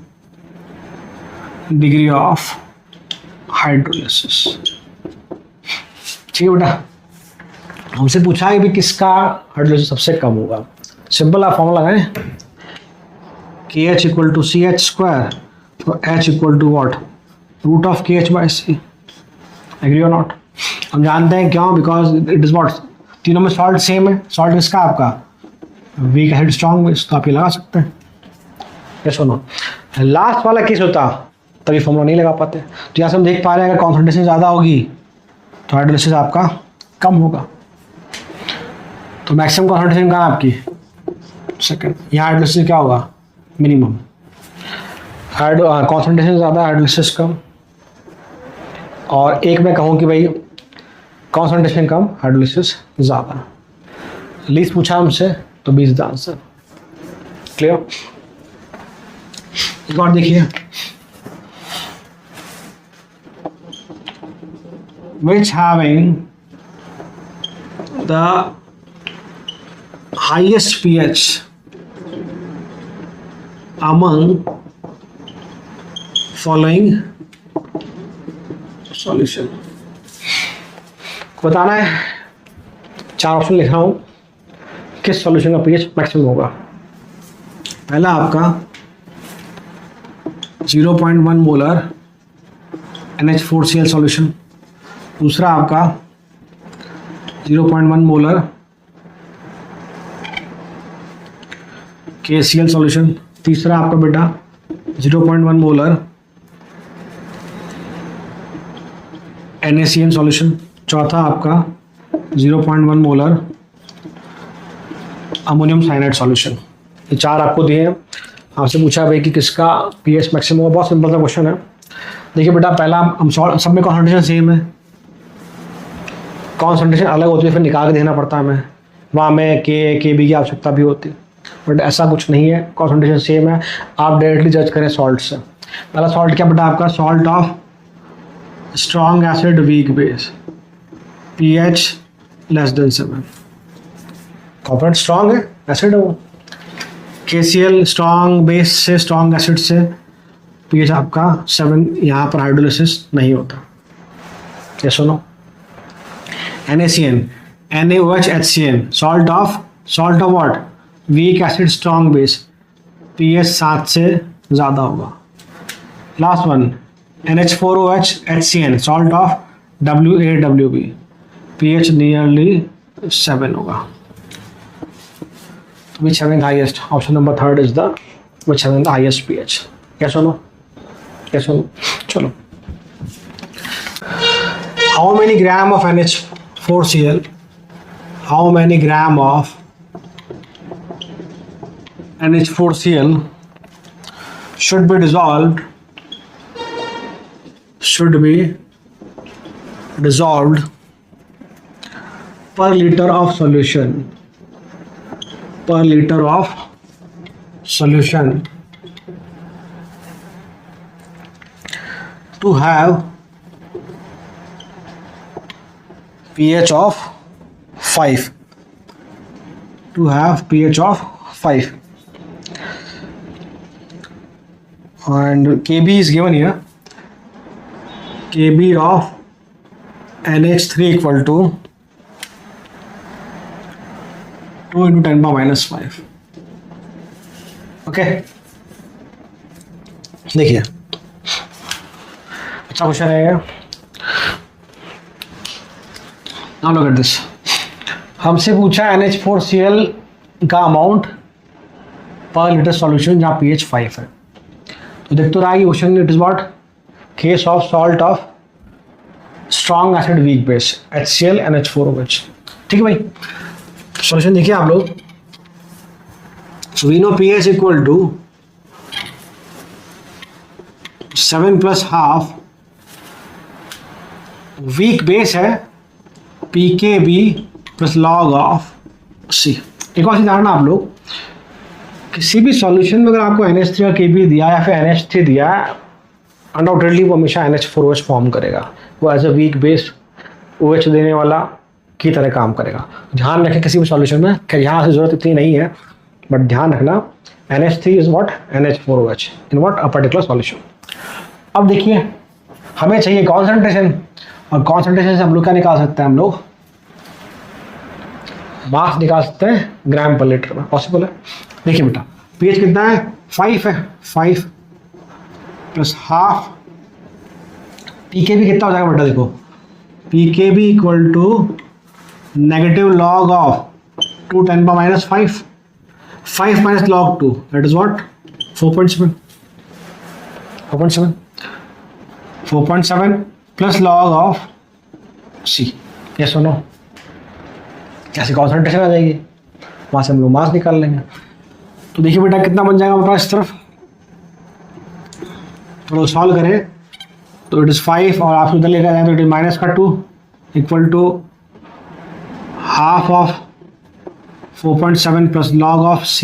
S1: degree of hydrolysis, ठीक है बेटा। हमसे पूछा है कि किसका हाइड्रोलिसिस सबसे कम होगा, सिंपल आप फॉर्मूला लगाएं, KH equal to CH square, तो H equal to what, root of KH by C, agree और नॉट। हम जानते हैं क्यों, बिकॉज इट इज वॉट, तीनों में सॉल्ट सेम है, सॉल्ट किसका आपका, वीक एसिड स्ट्रॉन्ग बेस, तो आप ये लगा सकते हैं, ये सुनो। लास्ट वाला केस होता तभी फॉर्मूला नहीं लगा पाते, तो यहाँ से हम देख पा रहे हैं अगर कॉन्सेंट्रेशन ज़्यादा होगी तो हाइड्रोलिसिस आपका कम होगा। तो मैक्सिमम कॉन्सेंट्रेशन कहाँ है आपकी, सेकंड, यहाँ हाइड्रोलिसिस क्या होगा, मिनिमम। कॉन्सेंट्रेशन ज़्यादा, हाइड्रोलिसिस कम। और एक मैं कहूँ कि भाई कॉन्सेंट्रेशन कम, हाइड्रोलिसिस ज़्यादा। लीस्ट पूछा हमसे तो 20 द आंसर, क्लियर। एक और देखिए, which having the highest pH among following solution बताना है, 4 ऑप्शन लिखा हूं, किस सॉल्यूशन का पीएच मैक्सिमम होगा। पहला आपका 0.1 मोलर NH4Cl सॉल्यूशन, दूसरा आपका 0.1 मोलर KCl सॉल्यूशन, तीसरा आपका बेटा 0.1 मोलर NaCN सॉल्यूशन, चौथा आपका 0.1 मोलर अमोनियम साइनाइड सॉल्यूशन। ये 4 आपको दिए हैं। आपसे पूछा भाई कि किसका पीएच मैक्सिमम होगा। बहुत सिंपल सा क्वेश्चन है। देखिए बेटा, पहला हम सब में कॉन्सेंट्रेशन सेम है, कॉन्सेंट्रेशन अलग होती है फिर निकाल के देना पड़ता है हमें, वहाँ में के बी की आवश्यकता भी होती है, बट ऐसा कुछ नहीं है, कॉन्सेंट्रेशन सेम है। आप डायरेक्टली जज करें सॉल्ट से। पहला सॉल्ट क्या बेटा आपका, salt of strong acid weak base, pH <7। Component strong है, एसिड है वो। KCl स्ट्रॉन्ग बेस से, स्ट्रॉन्ग एसिड से pH आपका 7, यहाँ पर हाइड्रोलिसिस नहीं होता। ये सुनो, NaCN, NaOH HCN, salt of what, weak acid strong base, pH 7 से ज़्यादा होगा। Last one NH4OH HCN, salt of WaWb, pH nearly 7 होगा। Which having highest? Option number 3 is the which having the highest pH. Yes or no? Yes or no? चलो। How many gram of NH4Cl? How many gram of NH4Cl should be dissolved? Should be dissolved per liter of solution. Per liter of solution to have pH of 5. To have pH of 5. And Kb is given here. Kb of NH3 equal to 2 into 10 power minus 5. Okay, देखिए अच्छा question है। Now look at this. हमसे पूछा NH4Cl का amount पर litre solution जहाँ pH 5 है। तो देख तो रहा है कि question it is what, case of salt of strong acid weak base HCl NH4OH। ठीक है भाई, सॉल्यूशन देखिए आप लोग। So we know pH equal to 7 plus half, weak base है pKb plus log of C। एक और चीज जानना आप लोग, किसी भी सॉल्यूशन में अगर आपको NH3 और Kb दिया या फिर NH3 दिया, अनडाउटेडली वो हमेशा NH4OH फॉर्म करेगा। वो as a weak base OH देने वाला की तरह काम करेगा। ध्यान रखें किसी भी सॉल्यूशन में, खैर यहाँ से जरूरत इतनी नहीं है, बट ध्यान रखना NH3 is what NH4OH in what a particular solution. अब देखिए हमें चाहिए कॉन्सेंट्रेशन, और कॉन्सेंट्रेशन से हम लोग क्या निकाल सकते हैं, हम लोग मास निकाल सकते हैं ग्राम पर लीटर में, पॉसिबल है। देखिए बेटा pH कितना है, 5 है, 5 प्लस हाफ, pKb कितना हो जाएगा बेटा, देखो pKb equal to negative log of 2 10 power minus 5, 5 minus log 2, that is what, 4.7, 4.7 plus log of C। yes or no? कैसे कॉन्सेंट्रेशन आ जाएगी, वहाँ से हम लोग मास निकाल लेंगे। तो देखिए बेटा कितना बन जाएगा हमारे पास, इस तरफ थोड़ा सॉल्व करें तो इट इज़ 5, और आप उधर लेकर जाएं तो इट इज माइनस का 2 equal to half of 4.7 plus log of C।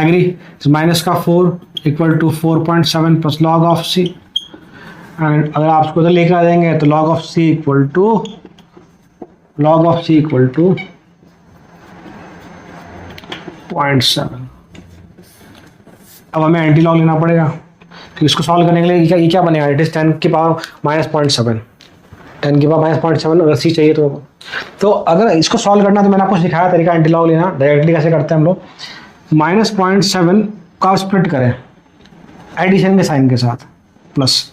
S1: Agree, minus का 4 equal to 4.7 plus log of C। And अगर आप उसको उधर लेकर आ जाएंगे तो log of C equal to 0.7। अब हमें एंटी लॉग लेना पड़ेगा, तो इसको सॉल्व करने के लिए ये क्या बनेगा, इट इज 10 की पावर माइनस 0.7, 10 की पावर -0.7 अगर सी चाहिए तो अगर इसको सॉल्व करना तो मैंने आपको सिखाया तरीका एंटी लॉग लेना। डायरेक्टली कैसे करते हैं हम लोग, -0.7 का स्प्लिट करें एडिशन के साइन के साथ, प्लस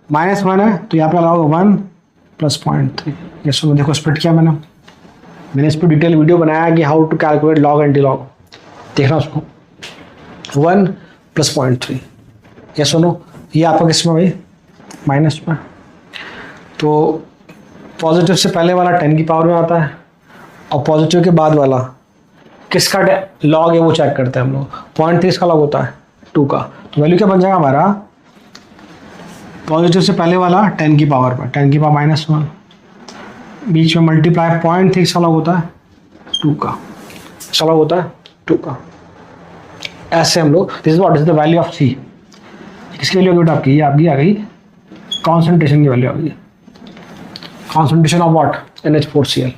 S1: -1 है तो यहाँ पे लगाओ 1 + 0.3। ये सुनो, देखो स्प्लिट किया मैंने इस पर डिटेल वीडियो बनाया कि how to calculate log anti log, देखना उसको। 1 + 0.3। ये सुनो, ये आपका किस में भाई, माइनस में, तो पॉजिटिव से पहले वाला 10 की पावर में आता है और पॉजिटिव के बाद वाला किसका लॉग है वो चेक करते हैं हम लोग। 0.3 इसका लॉग होता है 2 का, तो वैल्यू क्या बन जाएगा हमारा, पॉजिटिव से पहले वाला 10 की पावर पर, 10 की पावर -1, बीच में मल्टीप्लाई 0.3 इसका लॉग होता है 2 का, इसका लॉग होता है 2 का। ऐसे हम लोग, this is what is the value of C. इसकी वैल्यू बेटा आपकी आपकी आ गई कॉन्सेंट्रेशन की वैल्यू आ गई, कॉन्सेंट्रेशन ऑफ व्हाट, NH4Cl।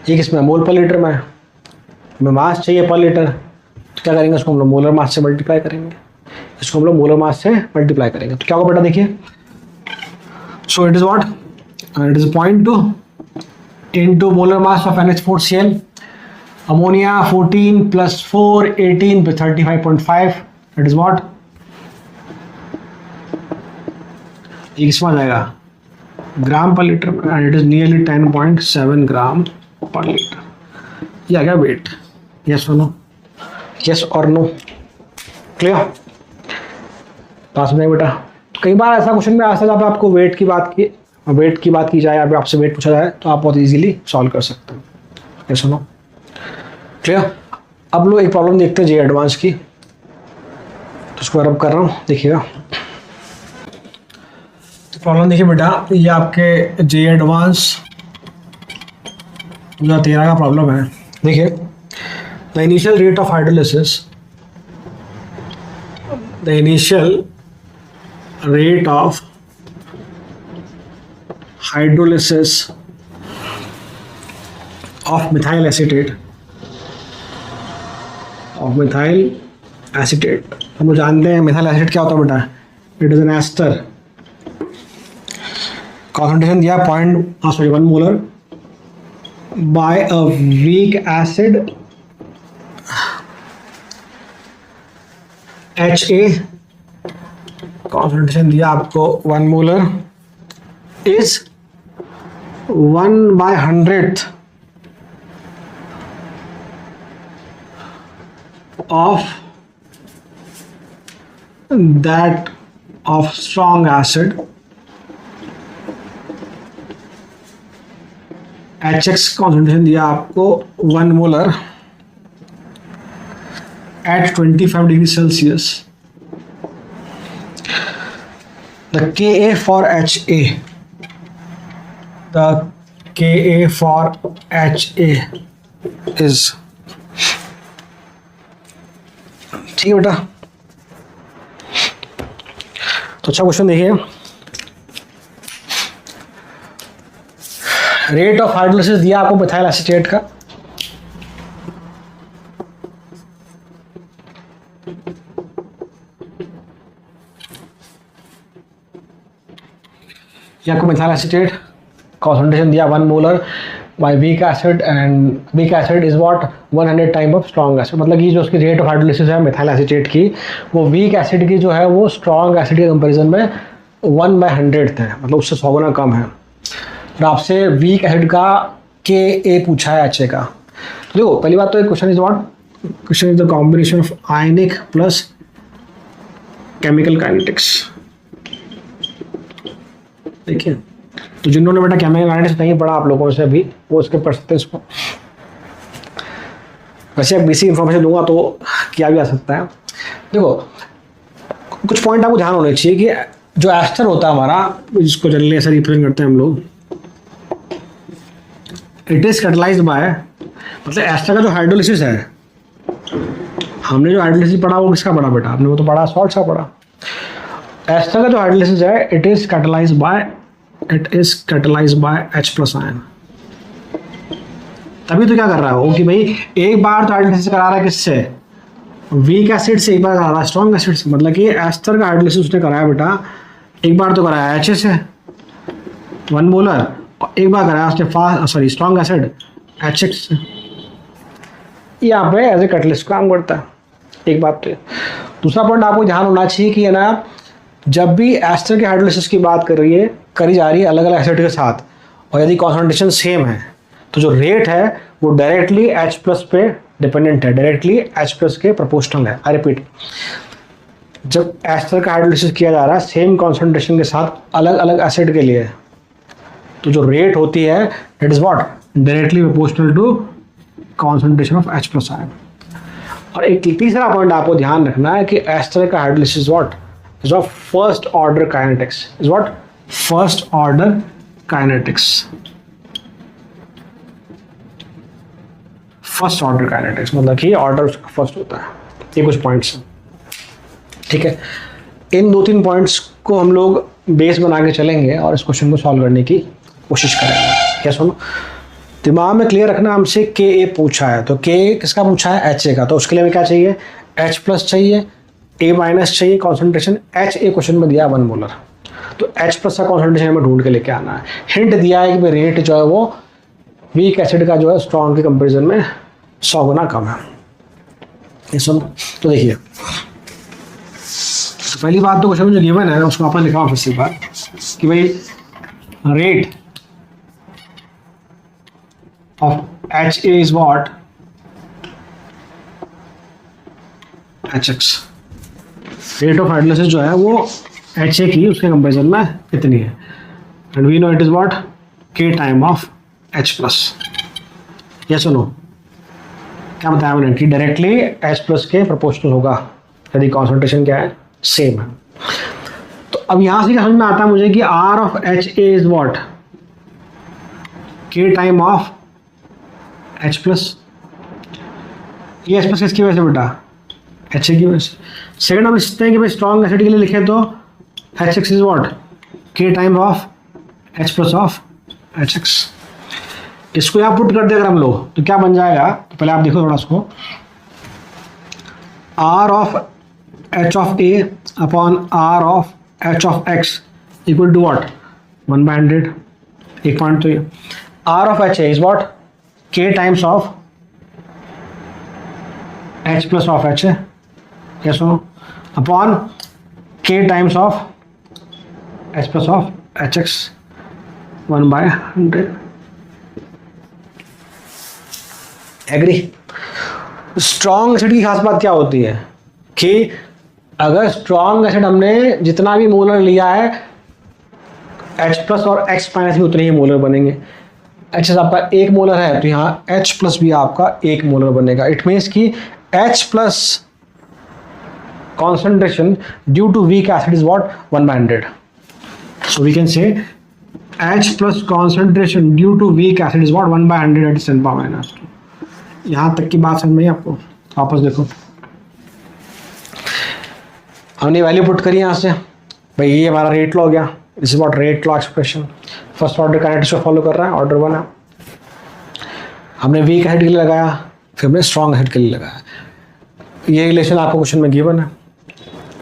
S1: ये किसमें, मोल पर लीटर में, हमें मास चाहिए पर लीटर, तो क्या करेंगे, उसको हम लोग मोलर मास से मल्टीप्लाई करेंगे, इसको हम लोग मोलर मास से मल्टीप्लाई करेंगे, तो क्या होगा बेटा देखिए। सो it is what, it is 0.2 into molar mass of NH4Cl, ammonia 14 + 4 18 with 35.5, it is what, ये किसमें आ जाएगा, ग्राम पर litre, and it is nearly 10.7 ग्राम पर लीटर। ये आ गया वेट। यस और नो, यस और नो, क्लियर, पास में बेटा। कई बार ऐसा क्वेश्चन में आता है जब आपको वेट की बात की जाए, या आपसे वेट पूछा जाए तो आप बहुत इजीली सॉल्व कर सकते हैं। ये सुनो, क्लियर। अब लोग एक प्रॉब्लम देखते हैं जे एडवांस की, तो उसको रब कर रहा हूँ, देखिएगा। तो प्रॉब्लम देखिए बेटा, ये आपके जे एडवांस 2013 का प्रॉब्लम है। देखिए, the initial rate of hydrolysis, the initial rate of hydrolysis of methyl acetate, हम लोग जानते हैं मिथाइल एसिड क्या होता है बेटा, it is an ester. Concentration दिया 1 molar by a weak acid HA, concentration दिया आपको 1 molar is 1/100th of that of strong acid, HX concentration दिया आपको 1 molar at 25 degrees Celsius. The Ka for HA, the Ka for HA is, ठीक है बेटा। तो अच्छा क्वेश्चन देखिए, रेट ऑफ हाइड्रोलिसिस दिया आपको मिथाइल एसीटेट का, ये आपको मिथाइल एसीटेट कॉन्सेंट्रेशन दिया 1 molar by week acid, and weak acid is what 100 time of strong acid. मतलब ये जो उसकी रेट ऑफ हाइड्रोलिसिस है मिथाइल एसीटेट की, वो वीक एसिड की जो है वो स्ट्रॉन्ग एसिड के कंपैरिजन में 1/100th है, मतलब उससे 100 गुना कम है। और आपसे वीक एसिड का Ka पूछा है HA का। देखो पहली बात तो एक question is what, question is the combination of ionic plus chemical kinetics. देखिए, तो जिन्होंने बेटा केमिकल काइनेटिक्स नहीं पढ़ा आप लोगों से अभी, वो उसके पढ़ सकते हैं इसको। वैसे अब बेसिक इन्फॉर्मेशन दूंगा तो किया भी आ सकता है। देखो कुछ पॉइंट आपको ध्यान होने चाहिए कि जो एस्टर होता है हमारा, जिसको जनरली ऐसा रिप्रेजेंट करते हैं हम लोग, इट इज कैटलाइज्ड बाय, मतलब एस्टर का जो हाइड्रोलिसिस है, हमने जो हाइड्रोलिसिस पढ़ा वो किसका पढ़ा बेटा, आपने वो तो पढ़ा सॉल्ट्स का पढ़ा। एस्टर का जो हाइड्रोलिसिस है, it is catalysed by H+ ion. तभी तो क्या कर रहा है वो कि भाई एक बार तो हाइड्रोलिसिस करा रहा है किससे, वीक एसिड से, एक बार करा रहा है स्ट्रॉन्ग एसिड से। मतलब कि एस्टर का हाइड्रोलिसिस उसने कराया बेटा, एक बार तो कराया HA से, 1 मोलर, एक बार कराया उसने fast sorry strong acid HX, यहाँ पे एज ए कैटलिस्ट काम करता है। एक बात तो दूसरा पॉइंट आपको ध्यान होना चाहिए कि है ना, जब भी एस्टर के हाइड्रोलिसिस की बात करी जा रही है अलग अलग एसिड के साथ, और यदि कॉन्सेंट्रेशन सेम है तो जो रेट है वो डायरेक्टली H प्लस पे डिपेंडेंट है, डायरेक्टली H प्लस के प्रोपोर्शनल है। आई रिपीट, जब एस्टर का हाइड्रोलिसिस किया जा रहा है सेम कॉन्सेंट्रेशन के साथ अलग अलग एसिड के लिए, तो जो रेट होती है it is what, directly proportional to concentration of H plus ion. और एक तीसरा पॉइंट आपको ध्यान रखना है कि एस्टर का hydrolysis what is of first order kinetics, is what first order kinetics, first order kinetics मतलब कि ऑर्डर उसका फर्स्ट होता है। ये कुछ पॉइंट्स हैं, ठीक है। इन 2-3 पॉइंट्स को हम लोग बेस बना के चलेंगे और इस क्वेश्चन को सॉल्व करने की कोशिश करेंगे। क्या सुनो, दिमाग में क्लियर रखना, हमसे Ka पूछा है, तो Ka किसका पूछा है, HA का, तो उसके लिए हमें क्या चाहिए, H प्लस चाहिए, A माइनस चाहिए, कॉन्सेंट्रेशन HA क्वेश्चन में दिया 1 मोलर, तो H प्लस का कॉन्सेंट्रेशन हमें ढूंढ के लेके आना है। हिंट दिया है कि रेट जो है वो वीक एसिड का जो है स्ट्रॉन्ग के कंपेरिजन में 100 गुना कम है। ये सुन, तो देखिए पहली बात तो क्वेश्चन में जो गिवन है उसको आपने लिखा फिर से एक बार कि भाई rate of HA is what, HX, rate of hydrolysis जो है वो HA की उसके कंपेरिजन में इतनी है, and we know it is what K time of H plus. ये सुनो क्या बताया मैंने कि डायरेक्टली H प्लस के प्रोपोर्शनल होगा यदि कॉन्सेंट्रेशन क्या है, सेम है। तो अब यहां से समझ में आता है मुझे कि R of HA is what K time of H plus. ये H प्लस किसकी वजह से बेटा, HA की वजह से। सेकंड हम लिखते हैं कि भाई स्ट्रॉन्ग एसिड के लिए लिखे तो HX is what K time of H plus of HX। इसको यहाँ पुट कर दे अगर हम लोग तो क्या बन जाएगा, तो पहले आप देखो थोड़ा इसको, R of H of A upon R of H of X equal to what 1/100। एक पॉइंट तो ये R of HA is what K times of H plus of HA, yes no, upon K times of H plus of HX 1/100। Agree. Strong acid की खास बात क्या होती है कि अगर स्ट्रॉन्ग एसिड हमने जितना भी मोलर लिया है H प्लस और X माइनस भी उतने ही मोलर बनेंगे। H आपका 1 मोलर है तो यहाँ H प्लस भी आपका 1 मोलर बनेगा। इट मीन्स कि H plus concentration due to weak acid is what 1/100. So we can say H plus concentration due to weak acid is what 1/100 at 10 power minus 2। यहाँ तक की बात समझ में आई आपको? वापस देखो, हमने वैल्यू पुट करी यहाँ से, भाई ये हमारा रेट लॉ हो गया, this is what rate law expression. First order kinetics को फॉलो कर रहा है, ऑर्डर 1 है। हमने वीक एसिड के लिए लगाया, फिर हमने स्ट्रॉन्ग एसिड के लिए लगाया। ये रिलेशन आपको क्वेश्चन में गिवन है,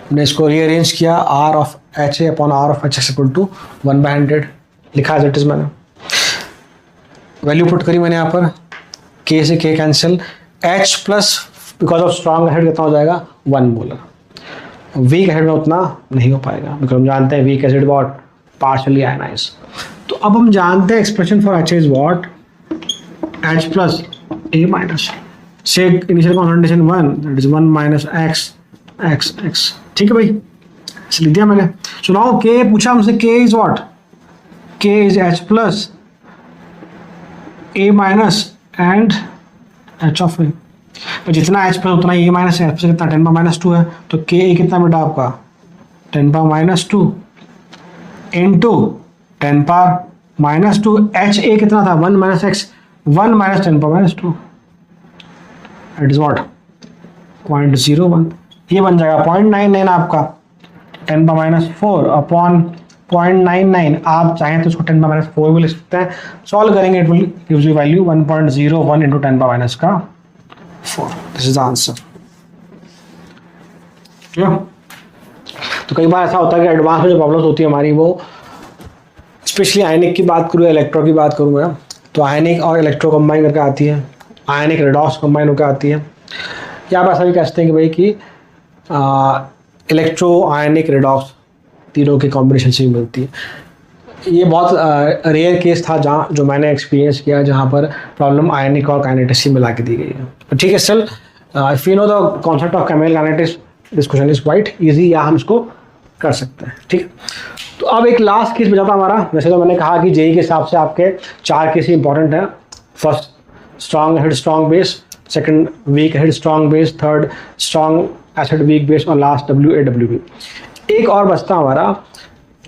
S1: हमने इसको रीअरेंज किया, R of HA upon R of HX equal to 1/100 लिखा एज इट इज। मैंने वैल्यू पुट करी मैंने यहाँ पर, K से K cancel, H plus because of strong acid कितना हो जाएगा 1 मोलर। वीक एसिड में उतना नहीं हो पाएगा बिकॉज हम जानते हैं weak acid what partially ionise. तो अब हम जानते हैं expression for HA is what H plus A minus से initial concentration 1 that is 1 minus x। ठीक है भाई, लिख दिया मैंने। सो नाउ K पूछा हमसे, K is what, K is H plus A minus and H of A। तो जितना H प्लस उतना A माइनस है, H कितना 10 पावर -2 है, तो K कितना बेटा आपका 10 पावर -2 इनटू 10 पावर -2। HA कितना था 1 minus x, 1 minus 10 power -2 it is what 0.01। ये बन जाएगा 0.99 आपका 10 पावर -4 अपॉन 0.99। आप चाहें तो इसको 10 पावर -4 भी लिख सकते हैं। सॉल्व करेंगे it will gives you value 1.01 into 10 power -4। This is the answer. तो कई बार ऐसा होता है कि एडवांस में जो प्रॉब्लम्स होती है हमारी वो स्पेशली आयनिक की बात करूँ, इलेक्ट्रो की बात करूँ मैं, तो आयनिक और इलेक्ट्रो कंबाइन करके आती है, आयनिक रेडॉक्स कंबाइन होकर आती है, या आप ऐसा भी कह सकते हैं कि भाई कि इलेक्ट्रो आयनिक रेडॉक्स तीनों के कॉम्बिनेशन से भी मिलती है। ये बहुत रेयर केस था जहाँ जो मैंने एक्सपीरियंस किया, जहाँ पर प्रॉब्लम आयनिक और काइनेटिक्स मिला के दी गई है। ठीक है, still if you know the concept of chemical kinetics this question is quite easy, या हम इसको कर सकते हैं। ठीक, तो अब एक लास्ट केस बचा था हमारा। वैसे तो मैंने कहा कि जेई के हिसाब से आपके 4 केस इंपॉर्टेंट हैं। First, strong head strong base, second weak head strong base, third strong acid weak base, और लास्ट WAWB। एक और बचता हमारा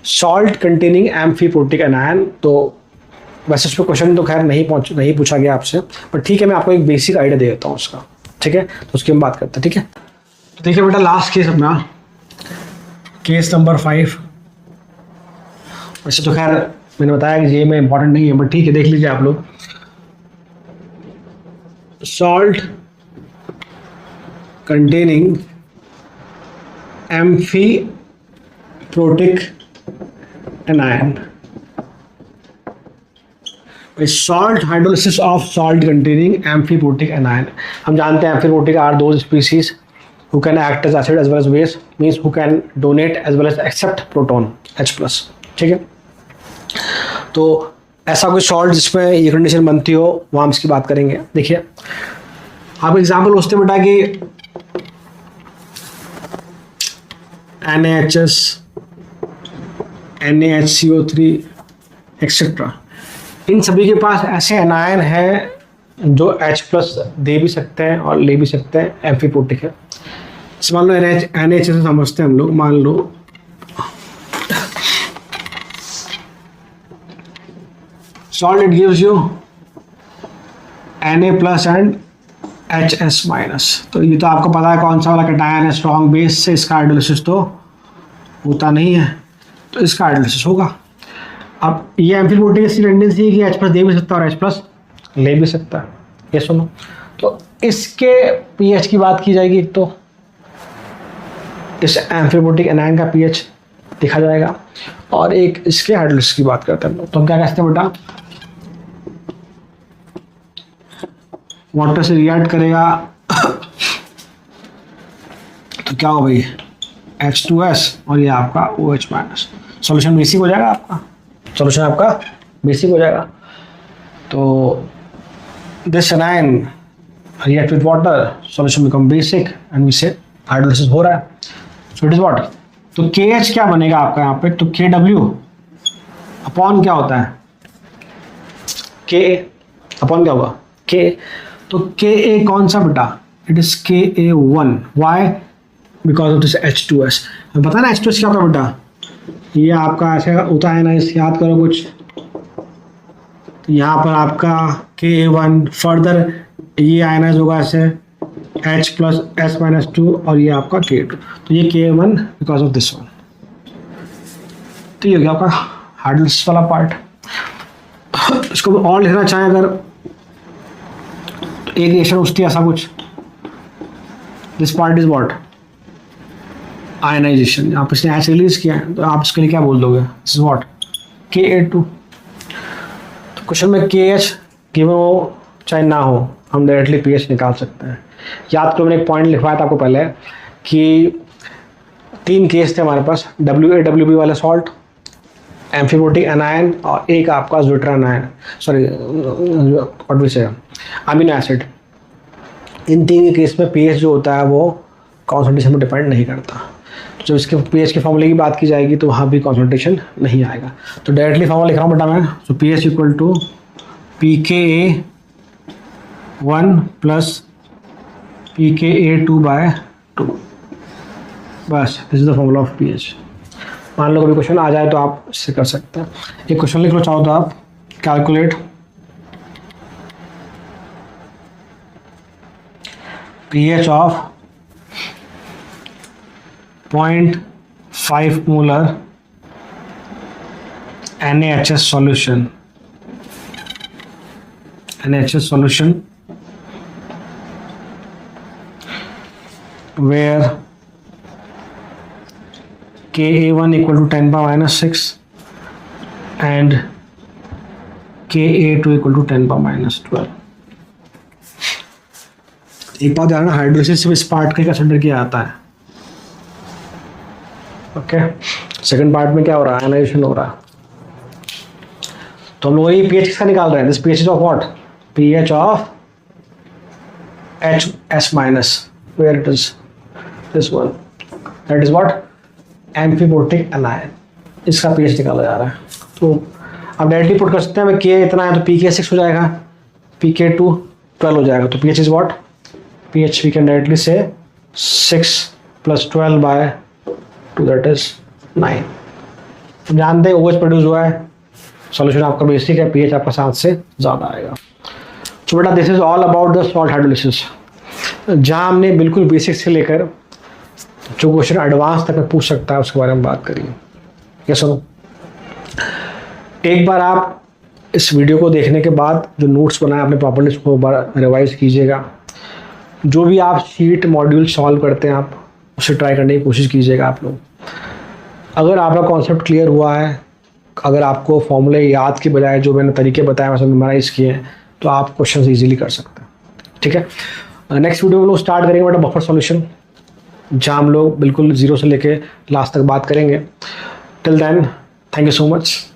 S1: सॉल्ट कंटेनिंग एम्फीपोटिक एनायन। तो वैसे उस पर क्वेश्चन तो खैर नहीं पूछा गया आपसे, पर ठीक है, मैं आपको एक बेसिक आइडिया दे देता हूँ उसका। ठीक है, तो उसकी हम बात करते हैं। ठीक है, तो देखिए बेटा, लास्ट केस अपना केस नंबर 5। वैसे तो खैर मैंने बताया कि ये में इंपॉर्टेंट नहीं है, बट ठीक है, देख लीजिए आप लोग। Salt containing amphiprotic anion, salt hydrolysis of salt containing amphiprotic anion. हम जानते हैं amphiprotic are those species who can act as acid as well as base, means who can donate as well as accept proton H+। ठीक है, तो ऐसा कोई salt जिसमें ये कंडीशन बनती हो, वहाँ हम इसकी बात करेंगे। देखिए, आप एग्जाम्पल पूछते बेटा कि NaHS, NaHCO3 एक्सेट्रा, इन सभी के पास ऐसे एनायन हैं जो H+ दे भी सकते हैं और ले भी सकते हैं, एम्फीप्रोटिक है। मान लो NaHS से समझते हैं हम लोग। मान लो salt it gives you Na+ and HS-। तो ये तो आपको पता है कौन सा वाला कैटायन है, स्ट्रॉन्ग बेस से इसका हाइड्रोलिसिस तो होता नहीं है, तो इसका हाइड्रोलिसिस होगा। अब ये एम्फीप्रोटिक की टेंडेंसी है कि H+ दे भी सकता है और H+ ले भी सकता है। ये सुनो, तो इसके pH की बात की जाएगी। एक तो इस एम्फीप्रोटिक एनायन का pH देखा जाएगा, और एक इसके हाइड्रोलिसिस की बात करते हैं। तो हम क्या कहते हैं बेटा, वाटर से रिएक्ट करेगा तो क्या हो भाई, H2S और ये आपका OH-। सॉल्यूशन बेसिक हो जाएगा आपका, सॉल्यूशन आपका बेसिक हो जाएगा। तो this anion react with water, solution become basic and we say hydrolysis हो रहा है। सो इट इज व्हाट, तो KH क्या बनेगा आपका यहाँ पे, तो KW अपॉन क्या होता है, Ka अपॉन क्या होगा, K। तो Ka कौन सा बेटा, it is Ka1। Why, because of this H2S। हमें पता है ना H2S क्या होता है बेटा, ये आपका ऐसे होता है ना, इस याद करो कुछ। तो यहाँ पर आपका Ka1 फर्दर ये आयनाइज होगा ऐसे H+S-2 और ये आपका K2। तो ये Ka1 because of this one. तो ये हो गया आपका हाइड्रोलिसिस वाला पार्ट। इसको और लिखना चाहें अगर, तो एक रिएक्शन उसकी ऐसा कुछ, this part is what, ionisation. आप इसने H रिलीज किया है, तो आप इसके लिए क्या बोल दोगे, दिस इज व्हाट, Ka2। तो क्वेश्चन में KH गिवन हो चाहे ना हो, हम डायरेक्टली pH निकाल सकते हैं। याद करो, मैंने एक पॉइंट लिखवाया था आपको पहले कि 3 केस थे हमारे पास, WAWB वाला सॉल्ट, एम्फीप्रोटिक एनायन, और एक आपका ज़्विट्रानायन, सॉरी व्हाट वी से अमीनो एसिड। इन 3 केस में pH जो होता है वो कॉन्सेंट्रेशन पर डिपेंड नहीं करता। तो जब इसके pH के फॉर्मूले की बात की जाएगी तो वहाँ भी कॉन्सेंट्रेशन नहीं आएगा। तो डायरेक्टली फॉर्मूला लिख रहा हूँ बेटा मैं, तो pH equal to pKa1 plus pKa2/2। बस, this is the formula of pH। मान लो कभी क्वेश्चन आ जाए तो आप इससे कर सकते हैं। एक क्वेश्चन लिख लो चाहो तो आप, calculate pH of 0.5 molar NaHS solution, NaHS solution where Ka1 equal to 10⁻⁻⁶, and Ka2 equal to 10⁻²। एक बात ध्यान, हाइड्रोलिसिस सिर्फ इस पार्ट का कंसिडर किया जाता है। ओके, सेकंड पार्ट में क्या हो रहा है, आयनाइजेशन हो रहा है। तो हम लोग ये पीएच किसका निकाल रहे हैं, this pH is of what, pH of HS minus, where it is this one, that is what, amphiprotic anion, इसका पीएच निकाला जा रहा है। तो अब डायरेक्टली पुट कर सकते हैं, हमें K इतना है तो PK6 हो जाएगा, PK2 12 हो जाएगा, तो pH is what, pH we can directly say 6 + 12/2 that is 9। हम जानते हैं OH प्रोड्यूस हुआ है, सॉल्यूशन आपका बेसिक है, pH आपका 7 से ज़्यादा आएगा। तो बेटा this is all about the salt hydrolysis, जहाँ हमने बिल्कुल बेसिक से लेकर जो क्वेश्चन एडवांस तक में पूछ सकता है उसके बारे में बात करिए। ये सुनो, एक बार आप इस वीडियो को देखने के बाद जो नोट्स बनाए आपने प्रॉपर्ली उसको रिवाइज कीजिएगा। जो भी आप शीट मॉड्यूल सॉल्व करते हैं आप उसे ट्राई करने की कोशिश कीजिएगा आप लोग। अगर आपका कॉन्सेप्ट क्लियर हुआ है, अगर आपको फॉर्मूले याद के बजाय जो मैंने तरीके बताए वैसे मेमोराइज किए हैं, तो आप क्वेश्चन ईजिली कर सकते हैं। ठीक है, नेक्स्ट वीडियो में लोग स्टार्ट करेंगे बेटा बफर सॉल्यूशन, जहाँ हम लोग बिल्कुल जीरो से लेके लास्ट तक बात करेंगे। Till then thank you so much.